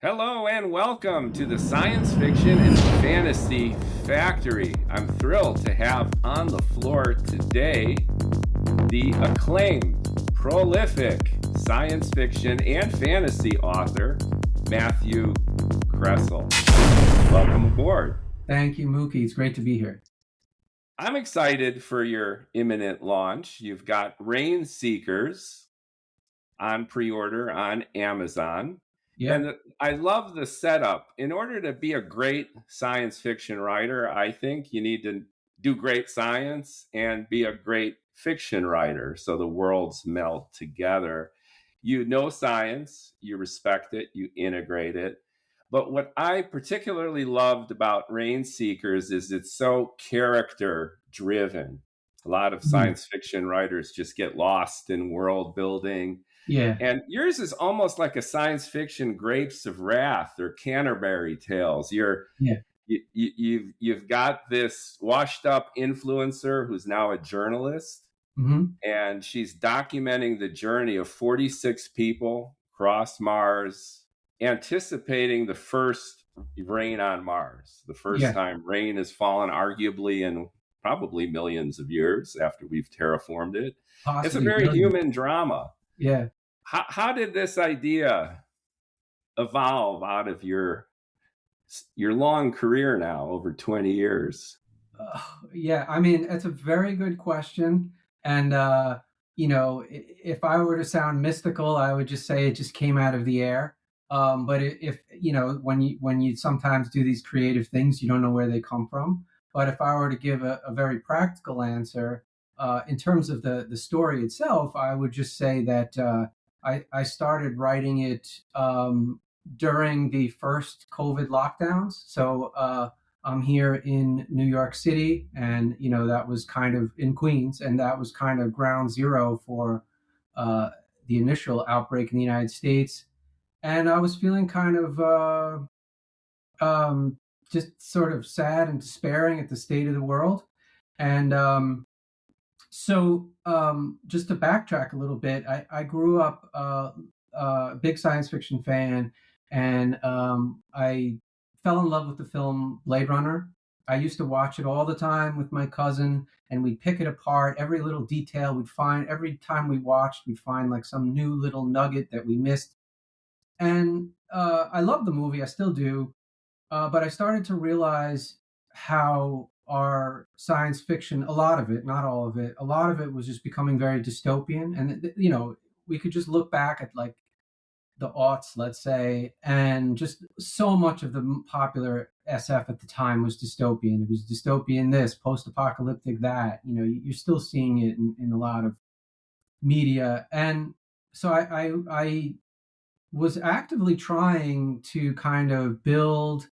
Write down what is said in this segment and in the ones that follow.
Hello and welcome to the Science Fiction and Fantasy Factory. I'm thrilled to have on the floor today the acclaimed, prolific science fiction and fantasy author, Matthew Kressel. Welcome aboard. Thank you, Mookie. It's great to be here. I'm excited for your imminent launch. You've got Rainseekers on pre-order on Amazon. Yeah. And I love the setup. In order to be a great science fiction writer, I think you need to do great science and be a great fiction writer so the worlds melt together. You know science, you respect it, you integrate it. But what I particularly loved about Rainseekers is it's so character driven. A lot of science fiction writers just get lost in world building. Yeah. And yours is almost like a science fiction Grapes of Wrath or Canterbury Tales. Yeah. You've got this washed up influencer who's now a journalist, and she's documenting the journey of 46 people across Mars, anticipating the first rain on Mars, the first time rain has fallen, arguably in probably millions of years after we've terraformed it. Possibly it's a very human drama. Yeah. How did this idea evolve out of your long career now, over 20 years? Yeah, I mean, it's a very good question. And, if I were to sound mystical, I would just say it just came out of the air. But if, when you sometimes do these creative things, you don't know where they come from. But if I were to give a very practical answer, in terms of the story itself, I would just say that I started writing it during the first COVID lockdowns. So I'm here in New York City, and that was kind of in Queens, and that was kind of ground zero for the initial outbreak in the United States. And I was feeling kind of just sort of sad and despairing at the state of the world. And So just to backtrack a little bit, I grew up a big science fiction fan, and I fell in love with the film Blade Runner. I used to watch it all the time with my cousin, and we'd pick it apart. Every little detail we'd find, every time we watched, we'd find like some new little nugget that we missed. And I love the movie, I still do. But I started to realize how our science fiction, a lot of it, not all of it, a lot of it was just becoming very dystopian. And, we could just look back at like the aughts, let's say, and just so much of the popular SF at the time was dystopian. It was dystopian this, post apocalyptic that. You're still seeing it in a lot of media. And so I was actively trying to kind of build,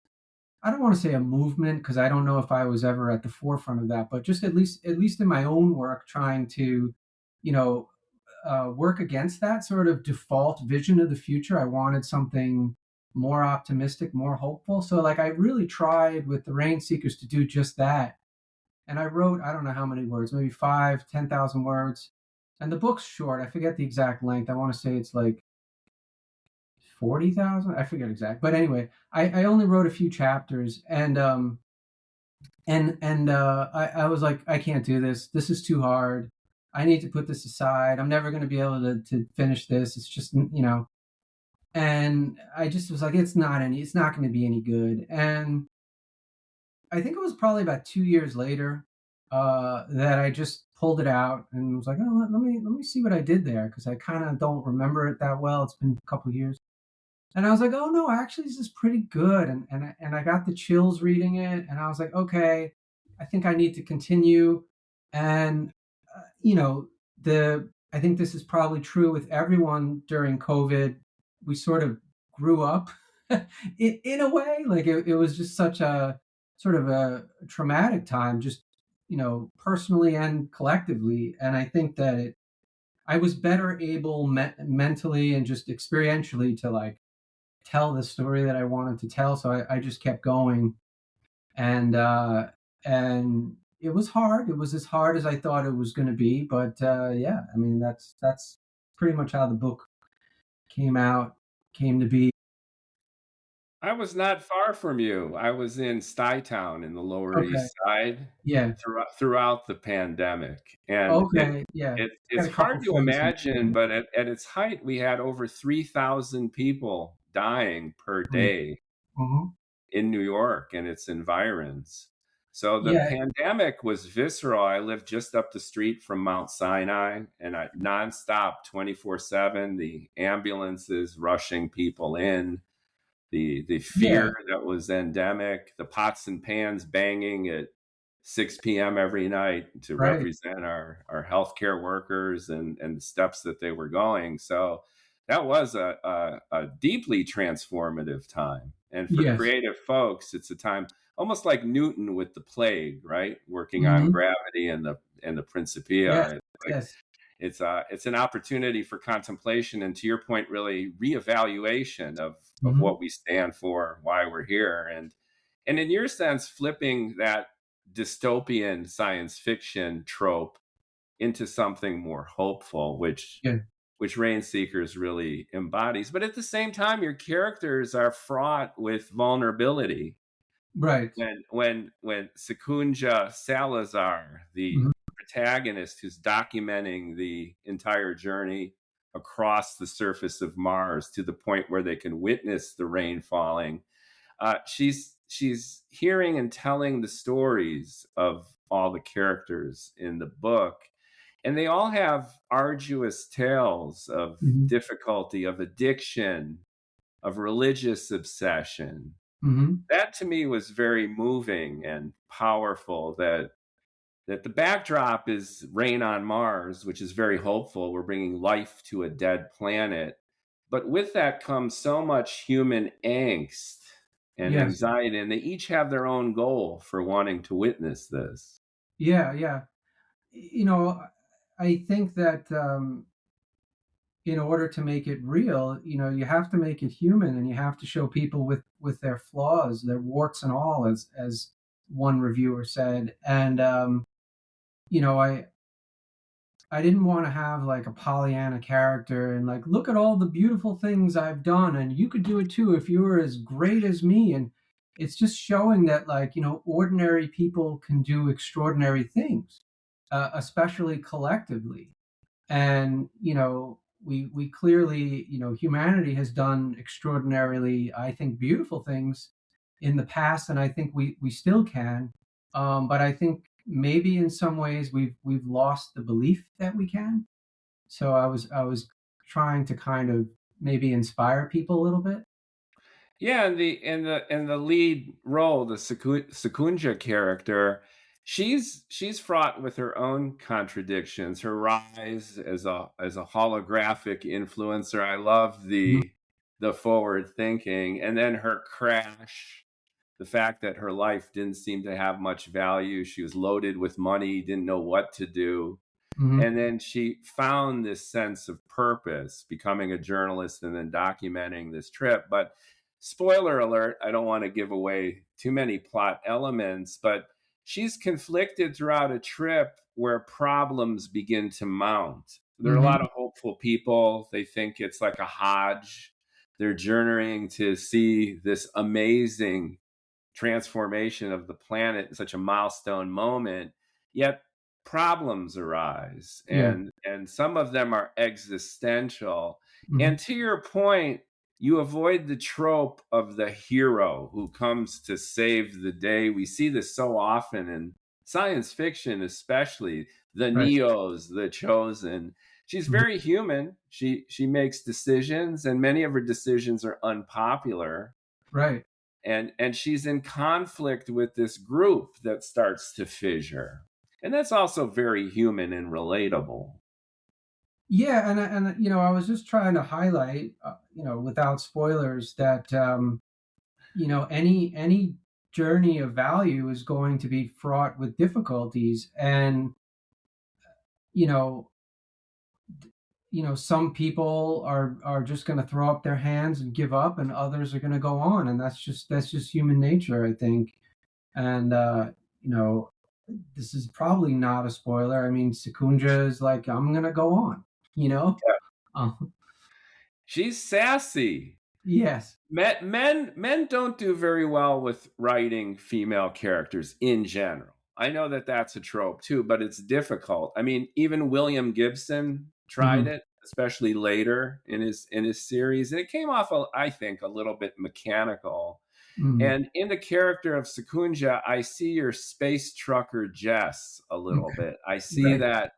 I don't want to say a movement, because I don't know if I was ever at the forefront of that, but just at least in my own work, trying to, work against that sort of default vision of the future. I wanted something more optimistic, more hopeful. So like I really tried with the Rainseekers to do just that. And I wrote, I don't know how many words, maybe 10,000 words. And the book's short. I forget the exact length. I want to say it's like 40,000. I forget exact, but anyway, I only wrote a few chapters, and I was like, I can't do this. This is too hard. I need to put this aside. I'm never going to be able to finish this. It's just, and I just was like, it's not going to be any good. And I think it was probably about 2 years later that I just pulled it out and was like, oh, let me see what I did there, because I kind of don't remember it that well. It's been a couple of years. And I was like, oh no, actually this is pretty good. And I got the chills reading it, and I was like, okay, I think I need to continue. And I think this is probably true with everyone during COVID. We sort of grew up in a way, like it was just such a sort of a traumatic time, just personally and collectively. And I think that I was better able mentally and just experientially to like tell the story that I wanted to tell. So I just kept going, and it was hard. It was as hard as I thought it was going to be, but yeah, I mean that's pretty much how the book came to be. I was not far from you. I was in Stuytown in the Lower Okay. East Side Yeah. throughout the pandemic, and Okay. Yeah. it's Got a couple hard to friends in imagine, but at its height, we had over 3,000 people dying per day mm-hmm. in New York and its environs. So the Yeah. pandemic was visceral. I lived just up the street from Mount Sinai, and I nonstop 24/7, the ambulances rushing people in, the Yeah. fear that was endemic, the pots and pans banging at 6 p.m. every night to Right. represent our healthcare workers and the steps that they were going. So that was a deeply transformative time. And for Yes. creative folks, it's a time almost like Newton with the plague, right? Working on hmm gravity and the Yes. Principia. Yes. It's an opportunity for contemplation and, to your point, really reevaluation of hmm what we stand for, why we're here, and in your sense, flipping that dystopian science fiction trope into something more hopeful, Yeah. which Rainseekers really embodies. But at the same time, your characters are fraught with vulnerability. Right. When Secunja Salazar, the hmm protagonist who's documenting the entire journey across the surface of Mars to the point where they can witness the rain falling, she's hearing and telling the stories of all the characters in the book, and they all have arduous tales of hmm difficulty, of addiction, of religious obsession. hmm That to me was very moving and powerful, that the backdrop is rain on Mars, which is very hopeful. We're bringing life to a dead planet. But with that comes so much human angst and Yes. anxiety, and they each have their own goal for wanting to witness this. Yeah. Yeah. You know, I think that in order to make it real, you have to make it human, and you have to show people with their flaws, their warts and all, as one reviewer said. And you know, I didn't want to have like a Pollyanna character and like, look at all the beautiful things I've done, and you could do it too if you were as great as me. And it's just showing that, like, ordinary people can do extraordinary things, especially collectively. And we clearly, humanity has done extraordinarily, I think, beautiful things in the past, and I think we still can. But I think maybe in some ways we've lost the belief that we can. So I was trying to kind of maybe inspire people a little bit. Yeah, and the lead role, the Secunja character, she's fraught with her own contradictions. Her rise as a holographic influencer. I love Mhm, the forward thinking, and then her crash, the fact that her life didn't seem to have much value. She was loaded with money, didn't know what to do. mhm, And then she found this sense of purpose, becoming a journalist and then documenting this trip. But spoiler alert, I don't want to give away too many plot elements, but she's conflicted throughout a trip where problems begin to mount. There are a lot mhm, of hopeful people. They think it's like a Hodge. They're journeying to see this amazing transformation of the planet in such a milestone moment, yet problems arise, yeah. and some of them are existential. And Mhm, to your point, you avoid the trope of the hero who comes to save the day. We see this so often in science fiction, especially the right. Neos, the chosen. She's Mhm, very human. She makes decisions, and many of her decisions are unpopular, right. and she's in conflict with this group that starts to fissure, and that's also very human and relatable. Yeah, and I was just trying to highlight, without spoilers, that any journey of value is going to be fraught with difficulties. And you know some people are just going to throw up their hands and give up, and others are going to go on, and that's just human nature, I think. And you know this is probably not a spoiler. I mean, Secunja is like, I'm going to go on. you know Yeah. um, She's sassy. Yes. Men don't do very well with writing female characters in general. I know that that's a trope too, but it's difficult. I mean, even William Gibson tried Hmm. it, especially later in his series, and it came off, I think, a little bit mechanical. Hmm. And in the character of Secunja, I see your space trucker Jess a little Okay. bit. I see Right. that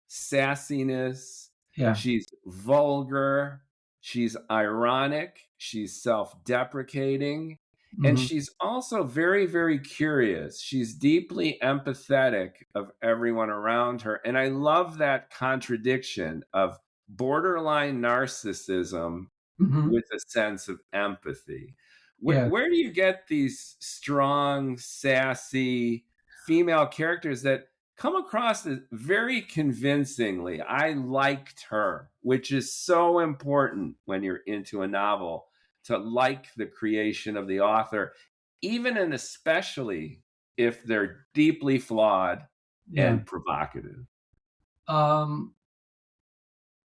sassiness. Yeah. She's vulgar. She's ironic. She's self deprecating. And Hmm. she's also very, very curious. She's deeply empathetic of everyone around her. And I love that contradiction of borderline narcissism Hmm. with a sense of empathy. Yeah. Where do you get these strong, sassy female characters that come across as very convincingly? I liked her, which is so important when you're into a novel, to like the creation of the author, even and especially if they're deeply flawed Yeah. and provocative. Um,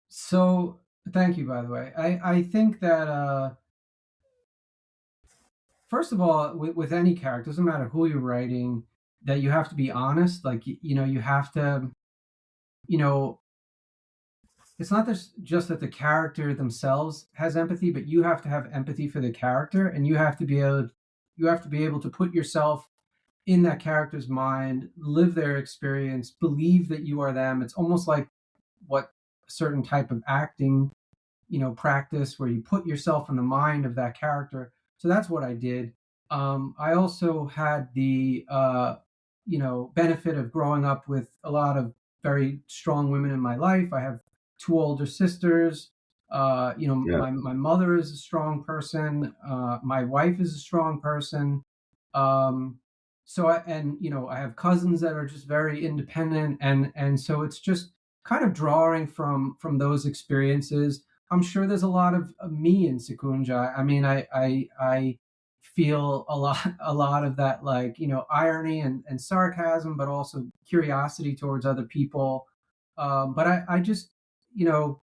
so thank you, by the way. I think that first of all, with any character, doesn't matter who you're writing, that you have to be honest. Like you have to, you know, it's not just that the character themselves has empathy, but you have to have empathy for the character, and you have to be able to put yourself in that character's mind, live their experience, believe that you are them. It's almost like what a certain type of acting, practice where you put yourself in the mind of that character. So that's what I did. I also had the benefit of growing up with a lot of very strong women in my life. I have two older sisters. Yeah. My mother is a strong person. My wife is a strong person. Um, I have cousins that are just very independent, and so it's just kind of drawing from those experiences. I'm sure there's a lot of me in Sekunja. I mean, I feel a lot of that, like, irony and sarcasm, but also curiosity towards other people. But I just, you know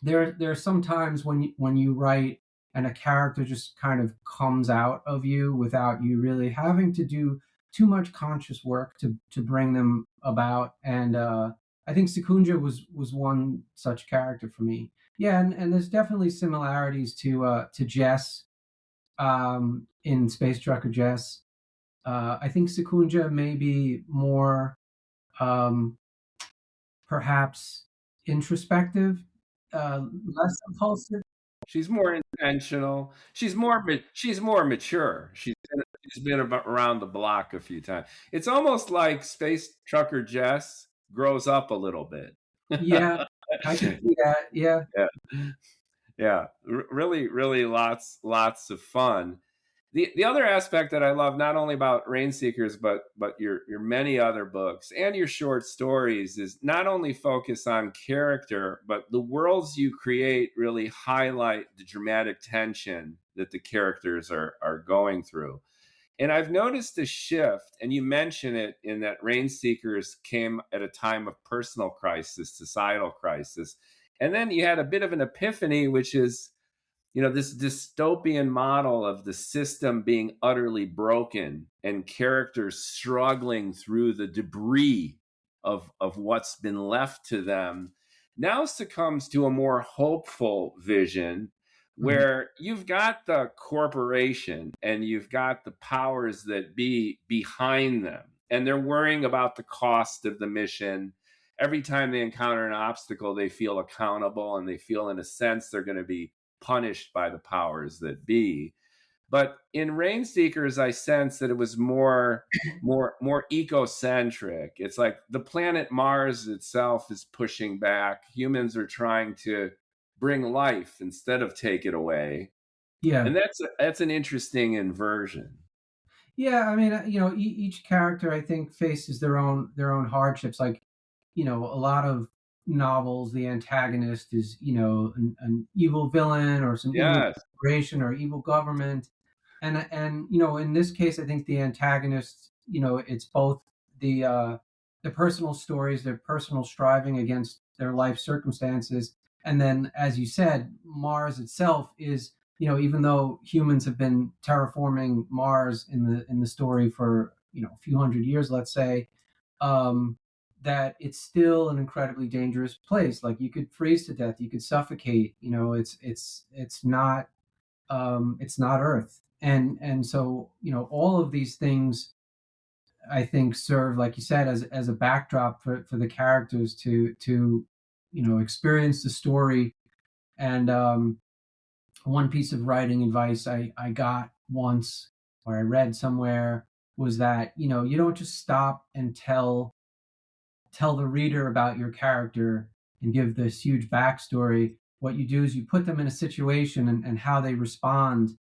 there are some times when you write and a character just kind of comes out of you without you really having to do too much conscious work to bring them about. And I think Sekunja was one such character for me. Yeah, and there's definitely similarities to Jess, in Space Trucker Jess. I think Sekunja may be more, um, perhaps, introspective, less impulsive. She's more intentional. She's more mature. She's been around the block a few times. It's almost like Space Trucker Jess grows up a little bit. Yeah, I can see that. Yeah. Yeah, yeah, really, really lots of fun. The other aspect that I love, not only about Rainseekers, but your many other books and your short stories, is not only focus on character, but the worlds you create really highlight the dramatic tension that the characters are going through. And I've noticed a shift, and you mention it in that Rainseekers came at a time of personal crisis, societal crisis. And then you had a bit of an epiphany, which is, this dystopian model of the system being utterly broken and characters struggling through the debris of what's been left to them now succumbs to a more hopeful vision, Mhm. where you've got the corporation and you've got the powers that be behind them, and they're worrying about the cost of the mission. Every time they encounter an obstacle, they feel accountable, and they feel, in a sense, they're going to be punished by the powers that be. But in Rainseekers, I sense that it was more ecocentric. It's like the planet Mars itself is pushing back. Humans are trying to bring life instead of take it away, Yeah. and that's an interesting inversion. Yeah, I mean, each character, I think, faces their own hardships. Like, a lot of novels, the antagonist is, an evil villain or some evil Yes, corporation or evil government. And in this case, I think the antagonist, it's both the personal stories, their personal striving against their life circumstances, and then, as you said, Mars itself is even though humans have been terraforming Mars in the story for a few hundred years, let's say, um, that it's still an incredibly dangerous place. Like you could freeze to death, you could suffocate. It's not Earth, and so all of these things I think serve, like you said, as a backdrop for the characters to experience the story. And one piece of writing advice I got once, or I read somewhere, was that you don't just stop and tell the reader about your character and give this huge backstory. What you do is you put them in a situation, and how they respond,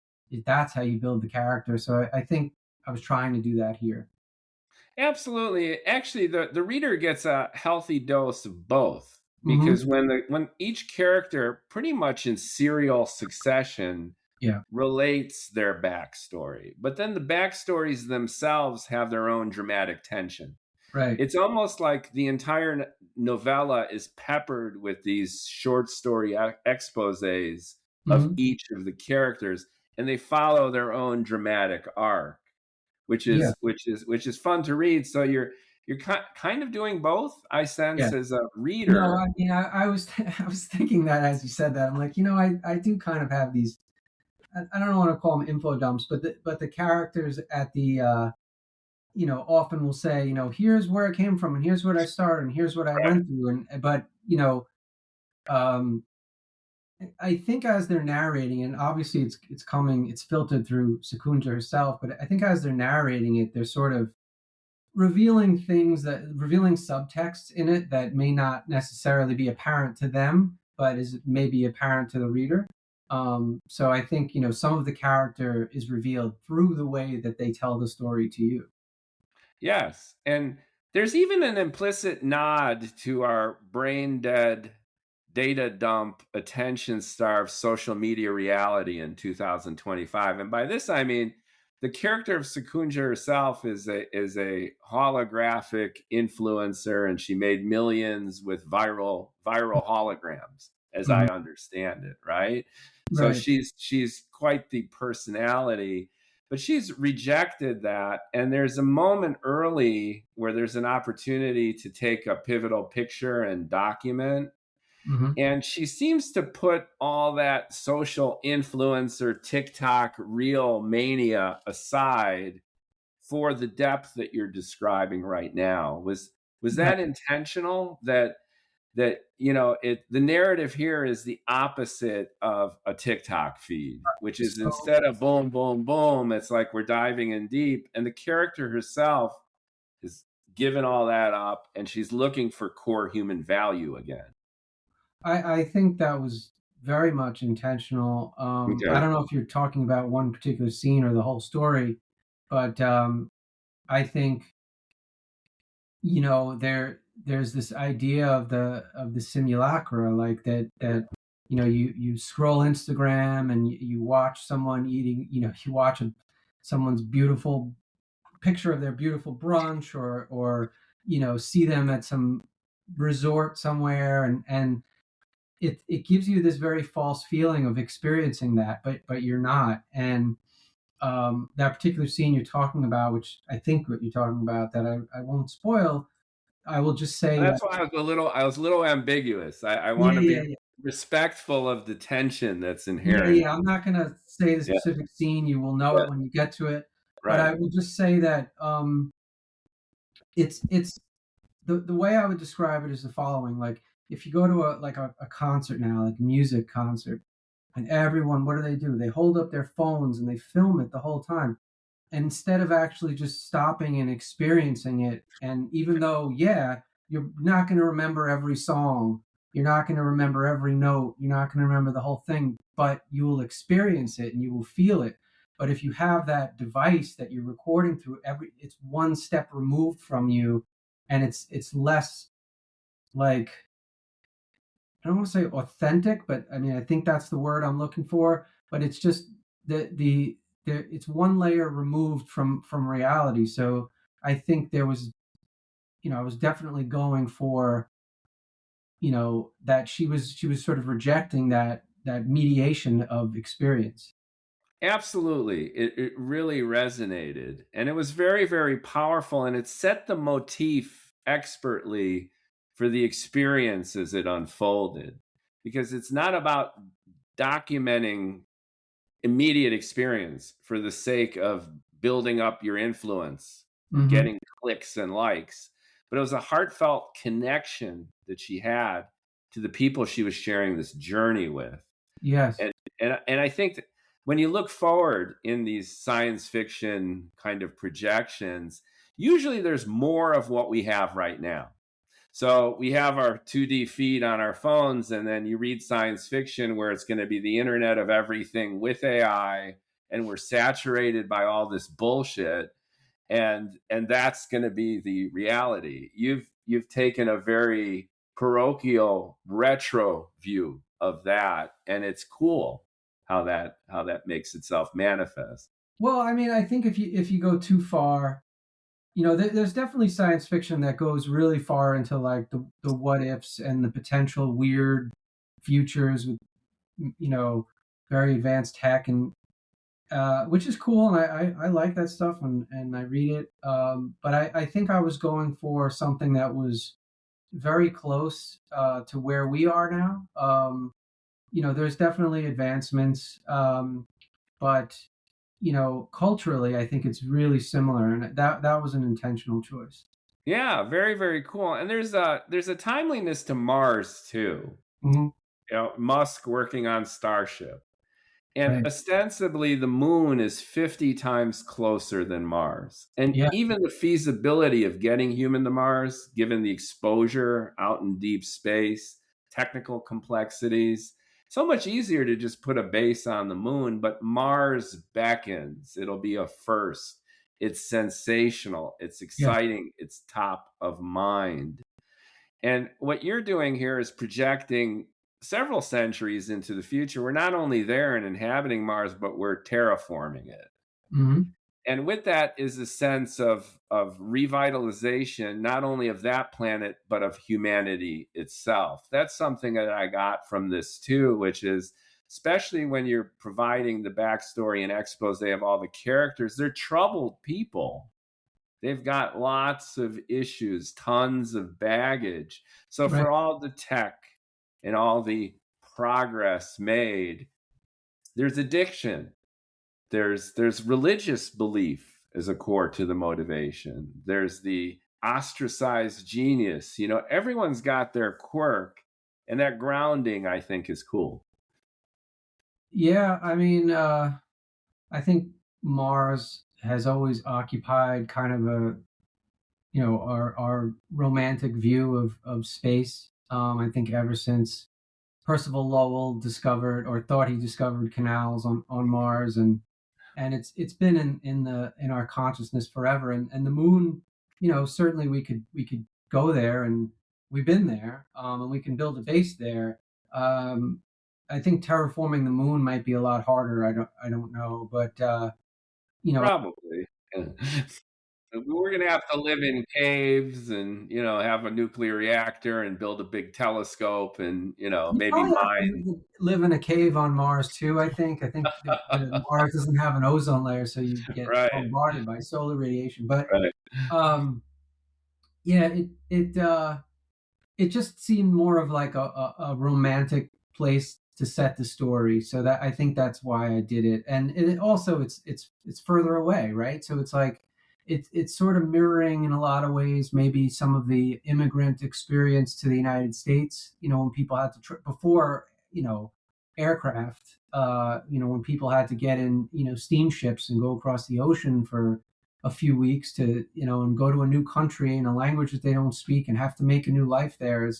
that's how you build the character. So I think I was trying to do that here. Absolutely. Actually, the reader gets a healthy dose of both, Mm-hmm. because when each character, pretty much in serial succession, Yeah. relates their backstory, but then the backstories themselves have their own dramatic tension. Right. It's almost like the entire novella is peppered with these short story exposés of Mm-hmm. each of the characters, and they follow their own dramatic arc, which Yeah. is fun to read. So you're kind of doing both, I Yeah. sense, as a No, reader. I was I was thinking that as you said that. I'm like, I do kind of have these. I don't want to call them info dumps, but the characters at the often will say, here's where I came from, and here's what I started, and here's what I Right. went through, but um, I think as they're narrating, and obviously it's filtered through Secunja herself, but I think as they're narrating it, they're sort of revealing subtext in it that may not necessarily be apparent to them, but is maybe apparent to the reader. So I think some of the character is revealed through the way that they tell the story to you. Yes. And there's even an implicit nod to our brain dead, data dump, attention starved social media reality in 2025. And by this, I mean the character of Secunja herself is a holographic influencer, and she made millions with viral holograms, as I Mhm. understand it, right? So Right. she's quite the personality, but she's rejected that. And there's a moment early where there's an opportunity to take a pivotal picture and document, Hmm. and she seems to put all that social influencer TikTok real mania aside for the depth that you're describing right now. Was Right. that intentional? The narrative here is the opposite of a TikTok feed, which is, So instead of boom, boom, boom, it's like we're diving in deep, and the character herself is giving all that up, and she's looking for core human value again. I think that was very much intentional. I Okay. don't know if you're talking about one particular scene or the whole story, but I think there's this idea of the simulacra, like that you scroll Instagram and you watch someone eating, you watch someone's beautiful picture of their beautiful brunch, or see them at some resort somewhere, and it gives you this very false feeling of experiencing that, but you're not. And that particular scene you're talking about, which I think what you're talking about, that I won't spoil, I will just say that. That's why I was a little ambiguous. I want Yeah, to yeah, be yeah, respectful of the tension that's yeah, inherent. yeah. I'm not gonna say the Yeah, specific scene. You will know yeah, it when you get to it. But right. I will just say that it's the way I would describe it is the following: like if you go to a concert now, like a music concert, and everyone, what do? They hold up their phones and they film it the whole time, instead of actually just stopping and experiencing it. And even though, yeah, you're not going to remember every song, you're not going to remember every note, you're not going to remember the whole thing, but you will experience it and you will feel it. But if you have that device that you're recording through, it's one step removed from you, and it's less, like, I don't want to say authentic, but I mean, I think that's the word I'm looking for. But it's just it's one layer removed from reality. So I think there was, I was definitely going for, that she was sort of rejecting that mediation of experience. Absolutely. It really resonated. And it was very, very powerful. And it set the motif expertly for the experience as it unfolded. Because it's not about documenting immediate experience for the sake of building up your influence, Mm-hmm. getting clicks and likes, but it was a heartfelt connection that she had to the people she was sharing this journey with. Yes. And I think that when you look forward in these science fiction kind of projections, usually there's more of what we have right now. So we have our 2D feed on our phones, and then you read science fiction where it's going to be the internet of everything with AI, and we're saturated by all this bullshit, and that's going to be the reality. You've taken a very parochial retro view of that, and it's cool how that makes itself manifest. Well, I mean, I think if you go too far, there's definitely science fiction that goes really far into like the what ifs and the potential weird futures with very advanced tech, and which is cool, and I like that stuff, and I read it. But I think I was going for something that was very close to where we are now. There's definitely advancements, but culturally, I think it's really similar, and that was an intentional choice. Yeah, very, very cool. And there's a timeliness to Mars too. Hmm. Musk working on Starship. And Right. ostensibly, the moon is 50 times closer than Mars. And Yeah. even the feasibility of getting human to Mars, given the exposure out in deep space, technical complexities, so much easier to just put a base on the moon. But Mars beckons. It'll be a first. It's sensational. It's Yeah. exciting. It's top of mind. And what you're doing here is projecting several centuries into the future. We're not only there and inhabiting Mars, but we're terraforming it. Hmm. And with that is a sense of revitalization, not only of that planet, but of humanity itself. That's something that I got from this too, which is especially when you're providing the backstory and expose of all the characters, they're troubled people. They've got lots of issues, tons of baggage. So Right. for all the tech and all the progress made, there's addiction. There's religious belief as a core to the motivation. There's the ostracized genius. Everyone's got their quirk, and that grounding I think is cool. Yeah. I mean, I think Mars has always occupied kind of our romantic view of space. I think ever since Percival Lowell discovered or thought he discovered canals on Mars, and it's been in our consciousness forever. And the moon, certainly we could go there, and we've been there, and we can build a base there. Um, I think terraforming the moon might be a lot harder. I don't know, but Probably. We're going to have to live in caves and, have a nuclear reactor and build a big telescope and, you maybe probably have mine. to live in a cave on Mars too. I think the Mars doesn't have an ozone layer, so you get Right, bombarded by solar radiation. But right. um, yeah, it just seemed more of like a romantic place to set the story. So that I think that's why I did it. And it also it's further away, right? So it's like it's sort of mirroring in a lot of ways maybe some of the immigrant experience to the United States. When people had to before aircraft. When people had to get in steamships and go across the ocean for a few weeks to and go to a new country in a language that they don't speak and have to make a new life there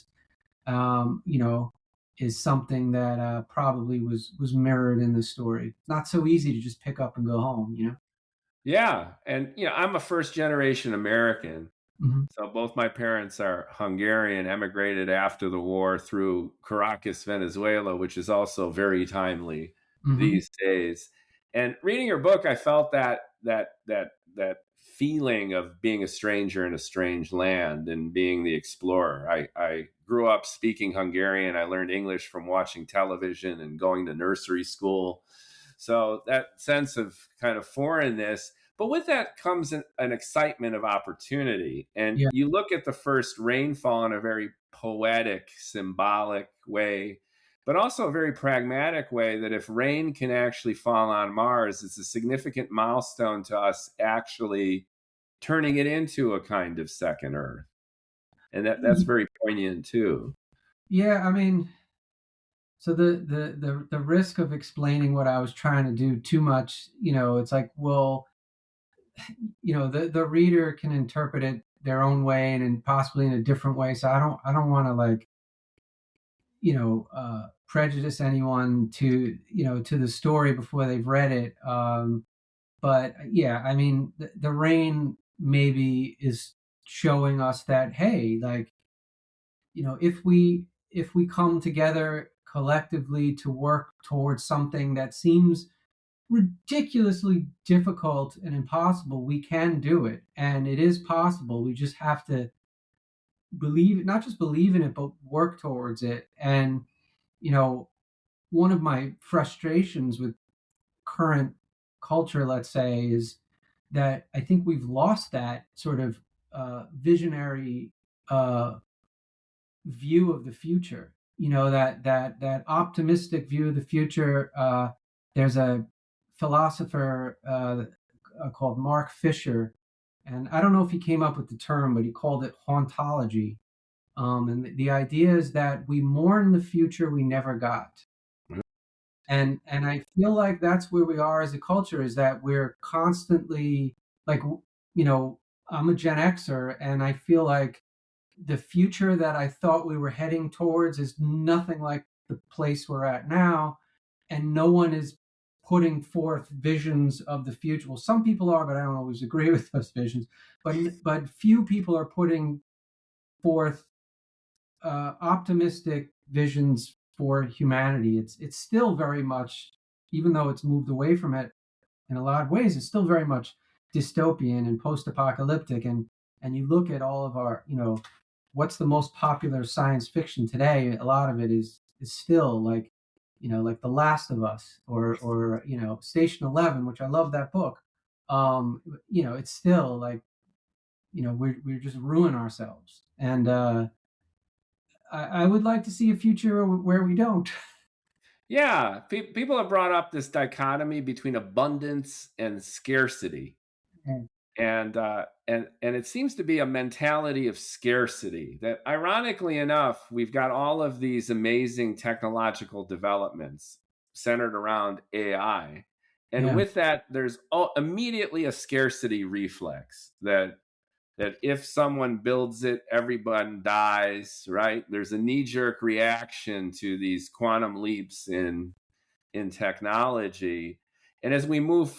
um, you know is something that probably was mirrored in the story. Not so easy to just pick up and go home. Yeah. And, I'm a first generation American. Hmm. So both my parents are Hungarian, emigrated after the war through Caracas, Venezuela, which is also very timely Hmm. these days. And reading your book, I felt that that feeling of being a stranger in a strange land and being the explorer. I grew up speaking Hungarian. I learned English from watching television and going to nursery school. So that sense of kind of foreignness, but with that comes an excitement of opportunity. And Yeah. you look at the first rainfall in a very poetic, symbolic way, but also a very pragmatic way, that if rain can actually fall on Mars, it's a significant milestone to us actually turning it into a kind of second Earth. And that's very poignant too. Yeah, I mean, so the risk of explaining what I was trying to do too much, it's like, well, the reader can interpret it their own way and possibly in a different way. So I don't want to, like, prejudice anyone to the story before they've read it. But yeah, I mean, the rain maybe is showing us that, hey, like, if we come together collectively to work towards something that seems ridiculously difficult and impossible, we can do it, and it is possible. We just have to believe, not just believe in it, but work towards it. And you know one of my frustrations with current culture, let's say, is that I think we've lost that sort of visionary uh, view of the future. That optimistic view of the future. There's a philosopher called Mark Fisher, and I don't know if he came up with the term, but he called it hauntology. And the idea is that we mourn the future we never got. And I feel like that's where we are as a culture, is that we're constantly, like, I'm a Gen Xer, and I feel like the future that I thought we were heading towards is nothing like the place we're at now, and no one is putting forth visions of the future. Well, some people are, but I don't always agree with those visions. But few people are putting forth optimistic visions for humanity. It's still very much, even though it's moved away from it in a lot of ways, it's still very much dystopian and post-apocalyptic. And you look at all of our, what's the most popular science fiction today? A lot of it is still like, like The Last of Us, or Station 11, which I love that book. It's still like, we're just ruin ourselves. And I would like to see a future where we don't. Yeah, people have brought up this dichotomy between abundance and scarcity, and it seems to be a mentality of scarcity. That, ironically enough, we've got all of these amazing technological developments centered around AI, and Yeah. with that, there's immediately a scarcity reflex that if someone builds it, everyone dies, right? There's a knee-jerk reaction to these quantum leaps in technology. And as we move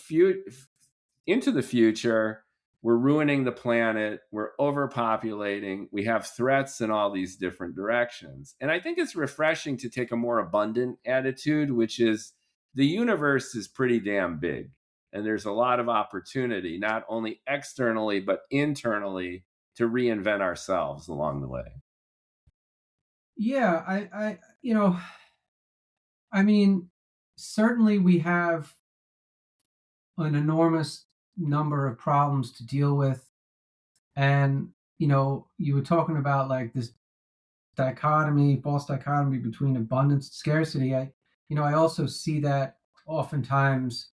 into the future, we're ruining the planet, we're overpopulating, we have threats in all these different directions. And I think it's refreshing to take a more abundant attitude, which is the universe is pretty damn big. And there's a lot of opportunity, not only externally, but internally, to reinvent ourselves along the way. Yeah, I mean, certainly we have an enormous number of problems to deal with. And, you were talking about, like, this dichotomy, false dichotomy between abundance and scarcity. I also see that oftentimes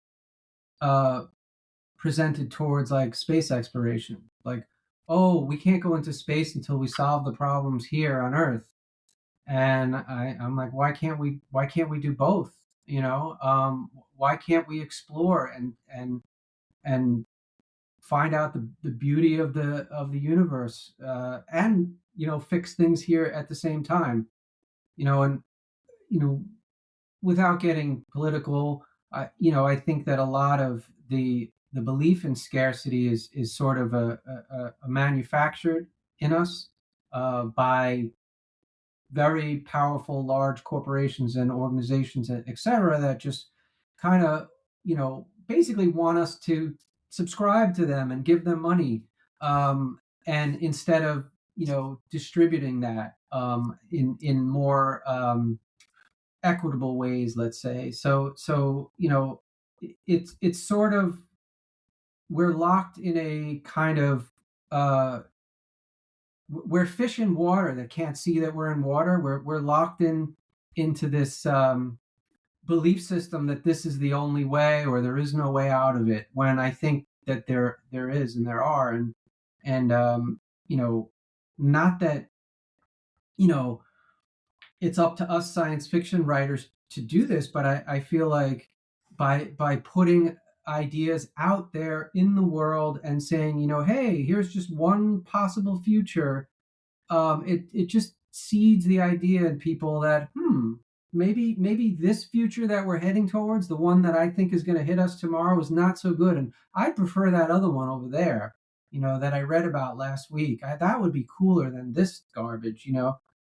uh, presented towards, like, space exploration. Like, oh, we can't go into space until we solve the problems here on Earth. And I'm like, why can't we do both? Why can't we explore and find out the beauty of the universe, and fix things here at the same time? And you know without getting political, I think that a lot of the belief in scarcity is sort of a manufactured in us by very powerful large corporations and organizations, et cetera, that just kind of, basically want us to subscribe to them and give them money, and instead of distributing that in more equitable ways, let's say. So it's sort of, we're locked in a kind of we're fish in water that can't see that we're in water. We're locked into this belief system that this is the only way, or there is no way out of it, when I think that there is, and there are. And not that it's up to us science fiction writers to do this, but I feel like by putting ideas out there in the world and saying, hey, here's just one possible future, it just seeds the idea in people that maybe this future that we're heading towards, the one that I think is going to hit us tomorrow, is not so good, and I prefer that other one over there, that I read about last week. That would be cooler than this garbage.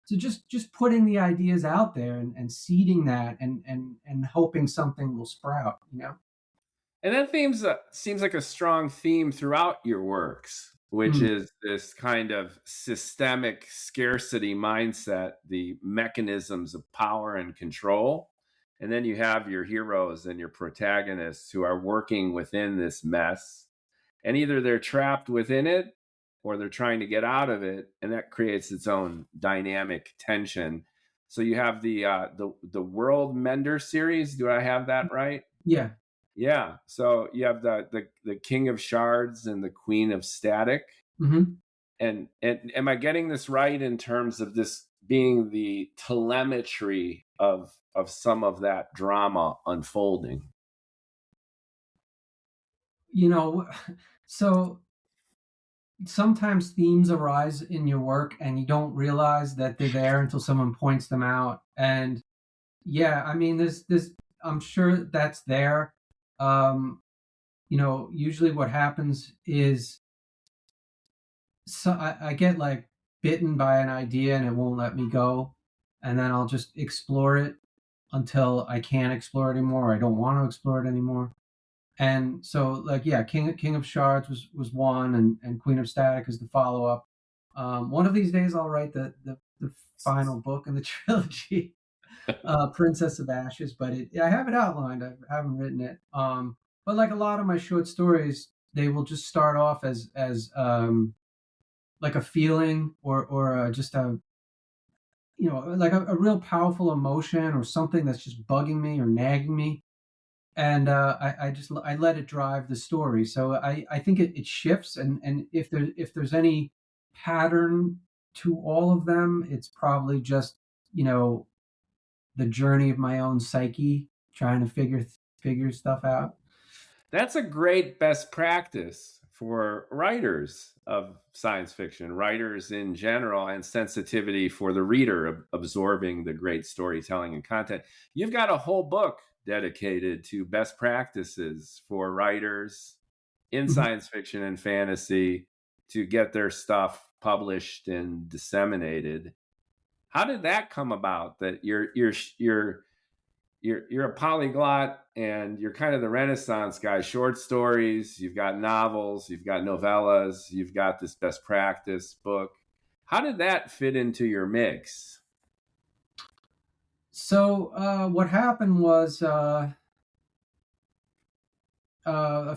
So just putting the ideas out there and seeding that, and hoping something will sprout. And that seems like a strong theme throughout your works, which is this kind of systemic scarcity mindset, the mechanisms of power and control. And then you have your heroes and your protagonists who are working within this mess. And either they're trapped within it or they're trying to get out of it. And that creates its own dynamic tension. So you have the World Mender series. Do I have that right? Yeah. Yeah. So you have the King of Shards and the Queen of Static. Mm-hmm. And am I getting this right in terms of this being the telemetry of some of that drama unfolding? So sometimes themes arise in your work and you don't realize that they're there until someone points them out. And yeah, I mean, this I'm sure that's there. Usually what happens is, so I get like bitten by an idea and it won't let me go, and then I'll just explore it until I can't explore it anymore, or I don't want to explore it anymore. And so, like, yeah, King of Shards was one, and Queen of Static is the follow up. One of these days, I'll write the final book in the trilogy, Princess of Ashes. But I have it outlined. I haven't written it. But like a lot of my short stories, they will just start off as like a feeling, or just a like a real powerful emotion, or something that's just bugging me or nagging me, and I let it drive the story. So I think it shifts, and if there's any pattern to all of them, it's probably just the journey of my own psyche trying to figure stuff out. That's a great best practice for writers of science fiction, writers in general, and sensitivity for the reader absorbing the great storytelling and content. You've got a whole book dedicated to best practices for writers in science fiction and fantasy to get their stuff published and disseminated. How did that come about, that you're a polyglot and you're kind of the Renaissance guy? Short stories, you've got novels, you've got novellas, you've got this best practice book. How did that fit into your mix? So what happened was, a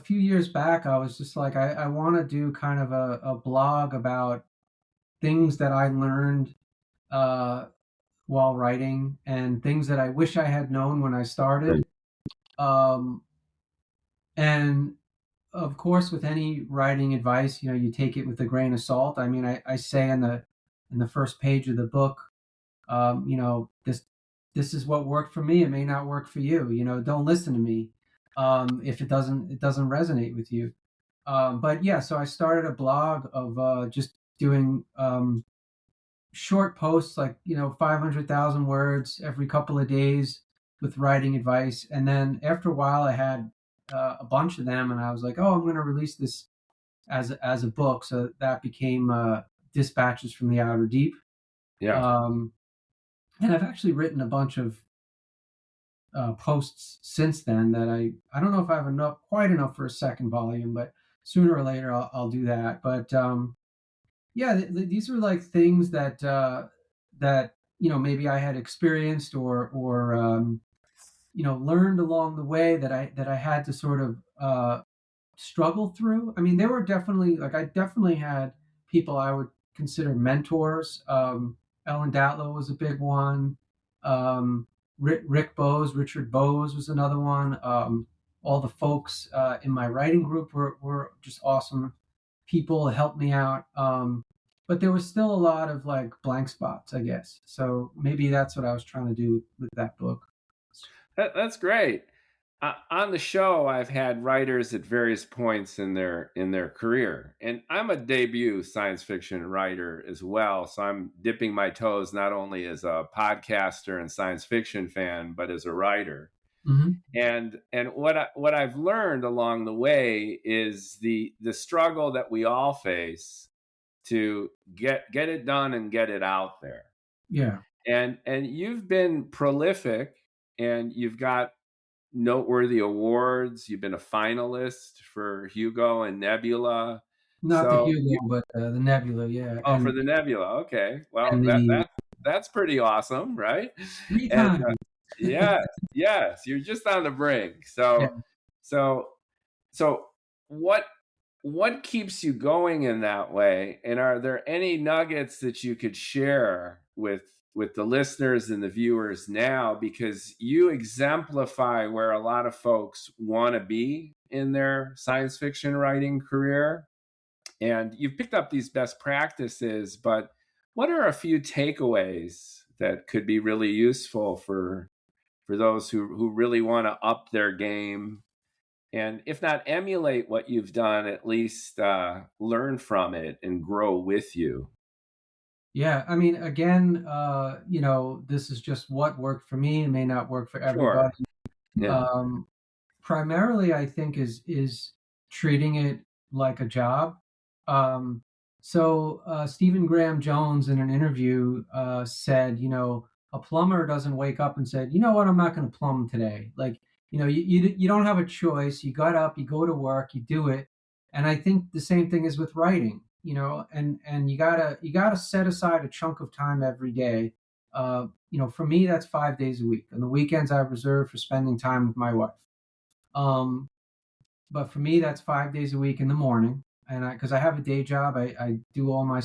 few years back, I was just like, I want to do kind of a blog about things that I learned while writing, and things that I wish I had known when I started. And of course, with any writing advice, you take it with a grain of salt. I mean, I say in the first page of the book, this is what worked for me. It may not work for you. Don't listen to me if it doesn't resonate with you. But yeah, so I started a blog of just doing short posts, like 500,000 words every couple of days, with writing advice. And then after a while, I had a bunch of them, and I was like, oh, I'm going to release this as a book. So that became Dispatches from the Outer Deep. Yeah. And I've actually written a bunch of posts since then that I don't know if I have quite enough for a second volume, but sooner or later I'll do that. But yeah, these are like things that maybe I had experienced or learned along the way that I had to sort of struggle through. I mean, there were definitely I definitely had people I would consider mentors. Ellen Datlow was a big one. Richard Bowes was another one. All the folks in my writing group were just awesome people, helped me out. But there was still a lot of like blank spots, I guess. So maybe that's what I was trying to do with that book. That's great. On the show, I've had writers at various points in their career, and I'm a debut science fiction writer as well. So I'm dipping my toes not only as a podcaster and science fiction fan, but as a writer. Mm-hmm. And what I've learned along the way is the struggle that we all face to get it done and get it out there. Yeah. And you've been prolific, and you've got noteworthy awards. You've been a finalist for Hugo and Nebula. Not the Hugo, but the Nebula, yeah. Oh, for the Nebula. Okay. Well, that's pretty awesome, right? 3 times. Yes, you're just on the brink. So, yeah. so what keeps you going in that way? And are there any nuggets that you could share with the listeners and the viewers now, because you exemplify where a lot of folks want to be in their science fiction writing career, and you've picked up these best practices, but what are a few takeaways that could be really useful for those who really want to up their game, and if not emulate what you've done, at least learn from it and grow with you? Yeah, I mean, again, this is just what worked for me. It may not work for everybody. Sure. Yeah. Primarily, I think is treating it like a job. Stephen Graham Jones in an interview said, a plumber doesn't wake up and said, you know what, I'm not going to plumb today. Like, you don't have a choice. You got up, you go to work, you do it. And I think the same thing is with writing. And you gotta set aside a chunk of time every day. For me, that's 5 days a week, and the weekends I reserve for spending time with my wife. But for me, that's 5 days a week in the morning, and because I have a day job, I do all my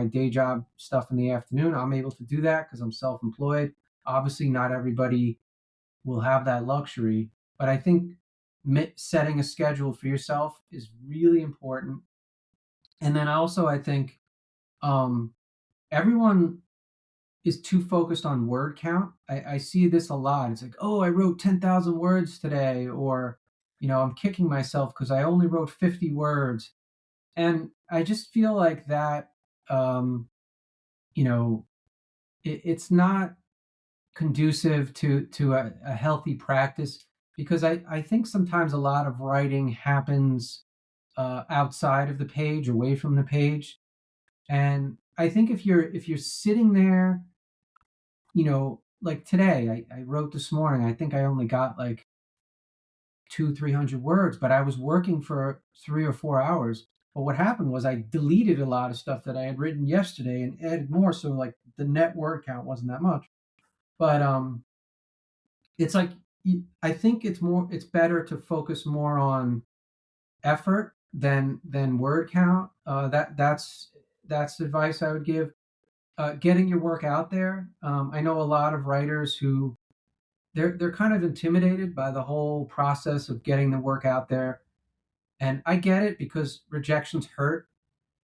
day job stuff in the afternoon. I'm able to do that because I'm self-employed. Obviously, not everybody will have that luxury, but I think setting a schedule for yourself is really important. And then also, I think everyone is too focused on word count. I see this a lot. It's like, oh, I wrote 10,000 words today, or, I'm kicking myself because I only wrote 50 words. And I just feel like that, it's not conducive to a healthy practice, because I think sometimes a lot of writing happens outside of the page, away from the page. And I think if you're sitting there, like today, I wrote this morning, I think I only got like 200-300 words, but I was working for 3 or 4 hours. But what happened was I deleted a lot of stuff that I had written yesterday and added more. So like the net word count wasn't that much. But it's like, I think it's better to focus more on effort than word count. That's the advice I would give. Getting your work out there. I know a lot of writers who they're kind of intimidated by the whole process of getting the work out there, and I get it, because rejections hurt.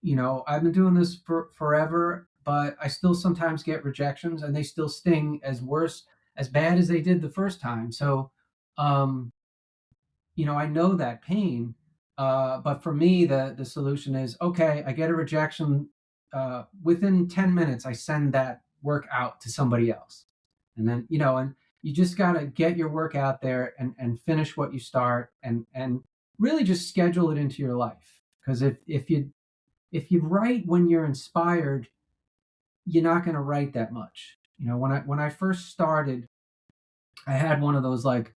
I've been doing this for forever, but I still sometimes get rejections, and they still sting as bad as they did the first time. So, I know that pain. But for me, the solution is, okay, I get a rejection. Within 10 minutes, I send that work out to somebody else. And then, and you just got to get your work out there and finish what you start, and really just schedule it into your life. Because if you write when you're inspired, you're not going to write that much. When I first started, I had one of those like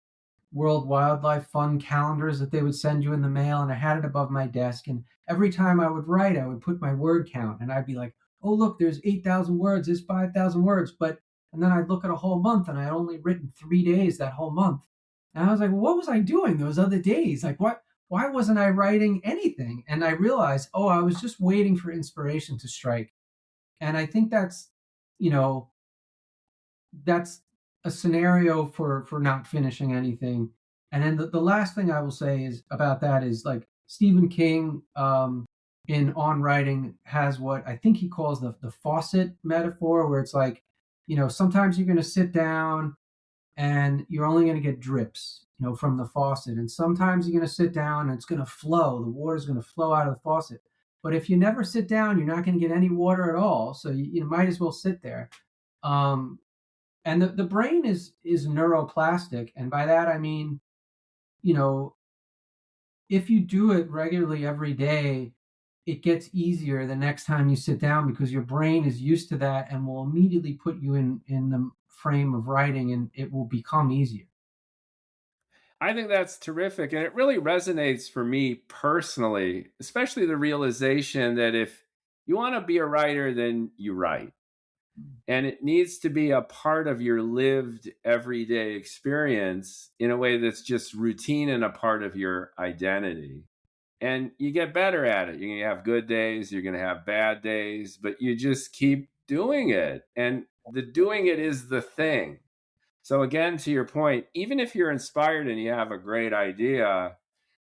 World Wildlife Fund calendars that they would send you in the mail, and I had it above my desk. And every time I would write, I would put my word count, and I'd be like, "Oh, look, there's 8,000 words, there's 5,000 words." And then I'd look at a whole month, and I had only written 3 days that whole month. And I was like, well, "What was I doing those other days? Like, what? Why wasn't I writing anything?" And I realized, oh, I was just waiting for inspiration to strike. And I think you know, that's a scenario for not finishing anything. And then the last thing I will say is about that is like Stephen King, in On Writing, has what I think he calls the faucet metaphor, where it's like, sometimes you're going to sit down and you're only going to get drips, from the faucet, and sometimes you're going to sit down and it's going to flow, the water's going to flow out of the faucet. But if you never sit down, you're not going to get any water at all, so you might as well sit there. um, and the brain is neuroplastic, and by that I mean, you know if you do it regularly every day, it gets easier the next time you sit down, because your brain is used to that and will immediately put you in the frame of writing, and it will become easier. I think that's terrific. And it really resonates for me personally, especially the realization that if you want to be a writer, then you write. And it needs to be a part of your lived everyday experience in a way that's just routine and a part of your identity. And you get better at it. You're going to have good days, you're going to have bad days, but you just keep doing it. And the doing it is the thing. So, again, to your point, even if you're inspired and you have a great idea,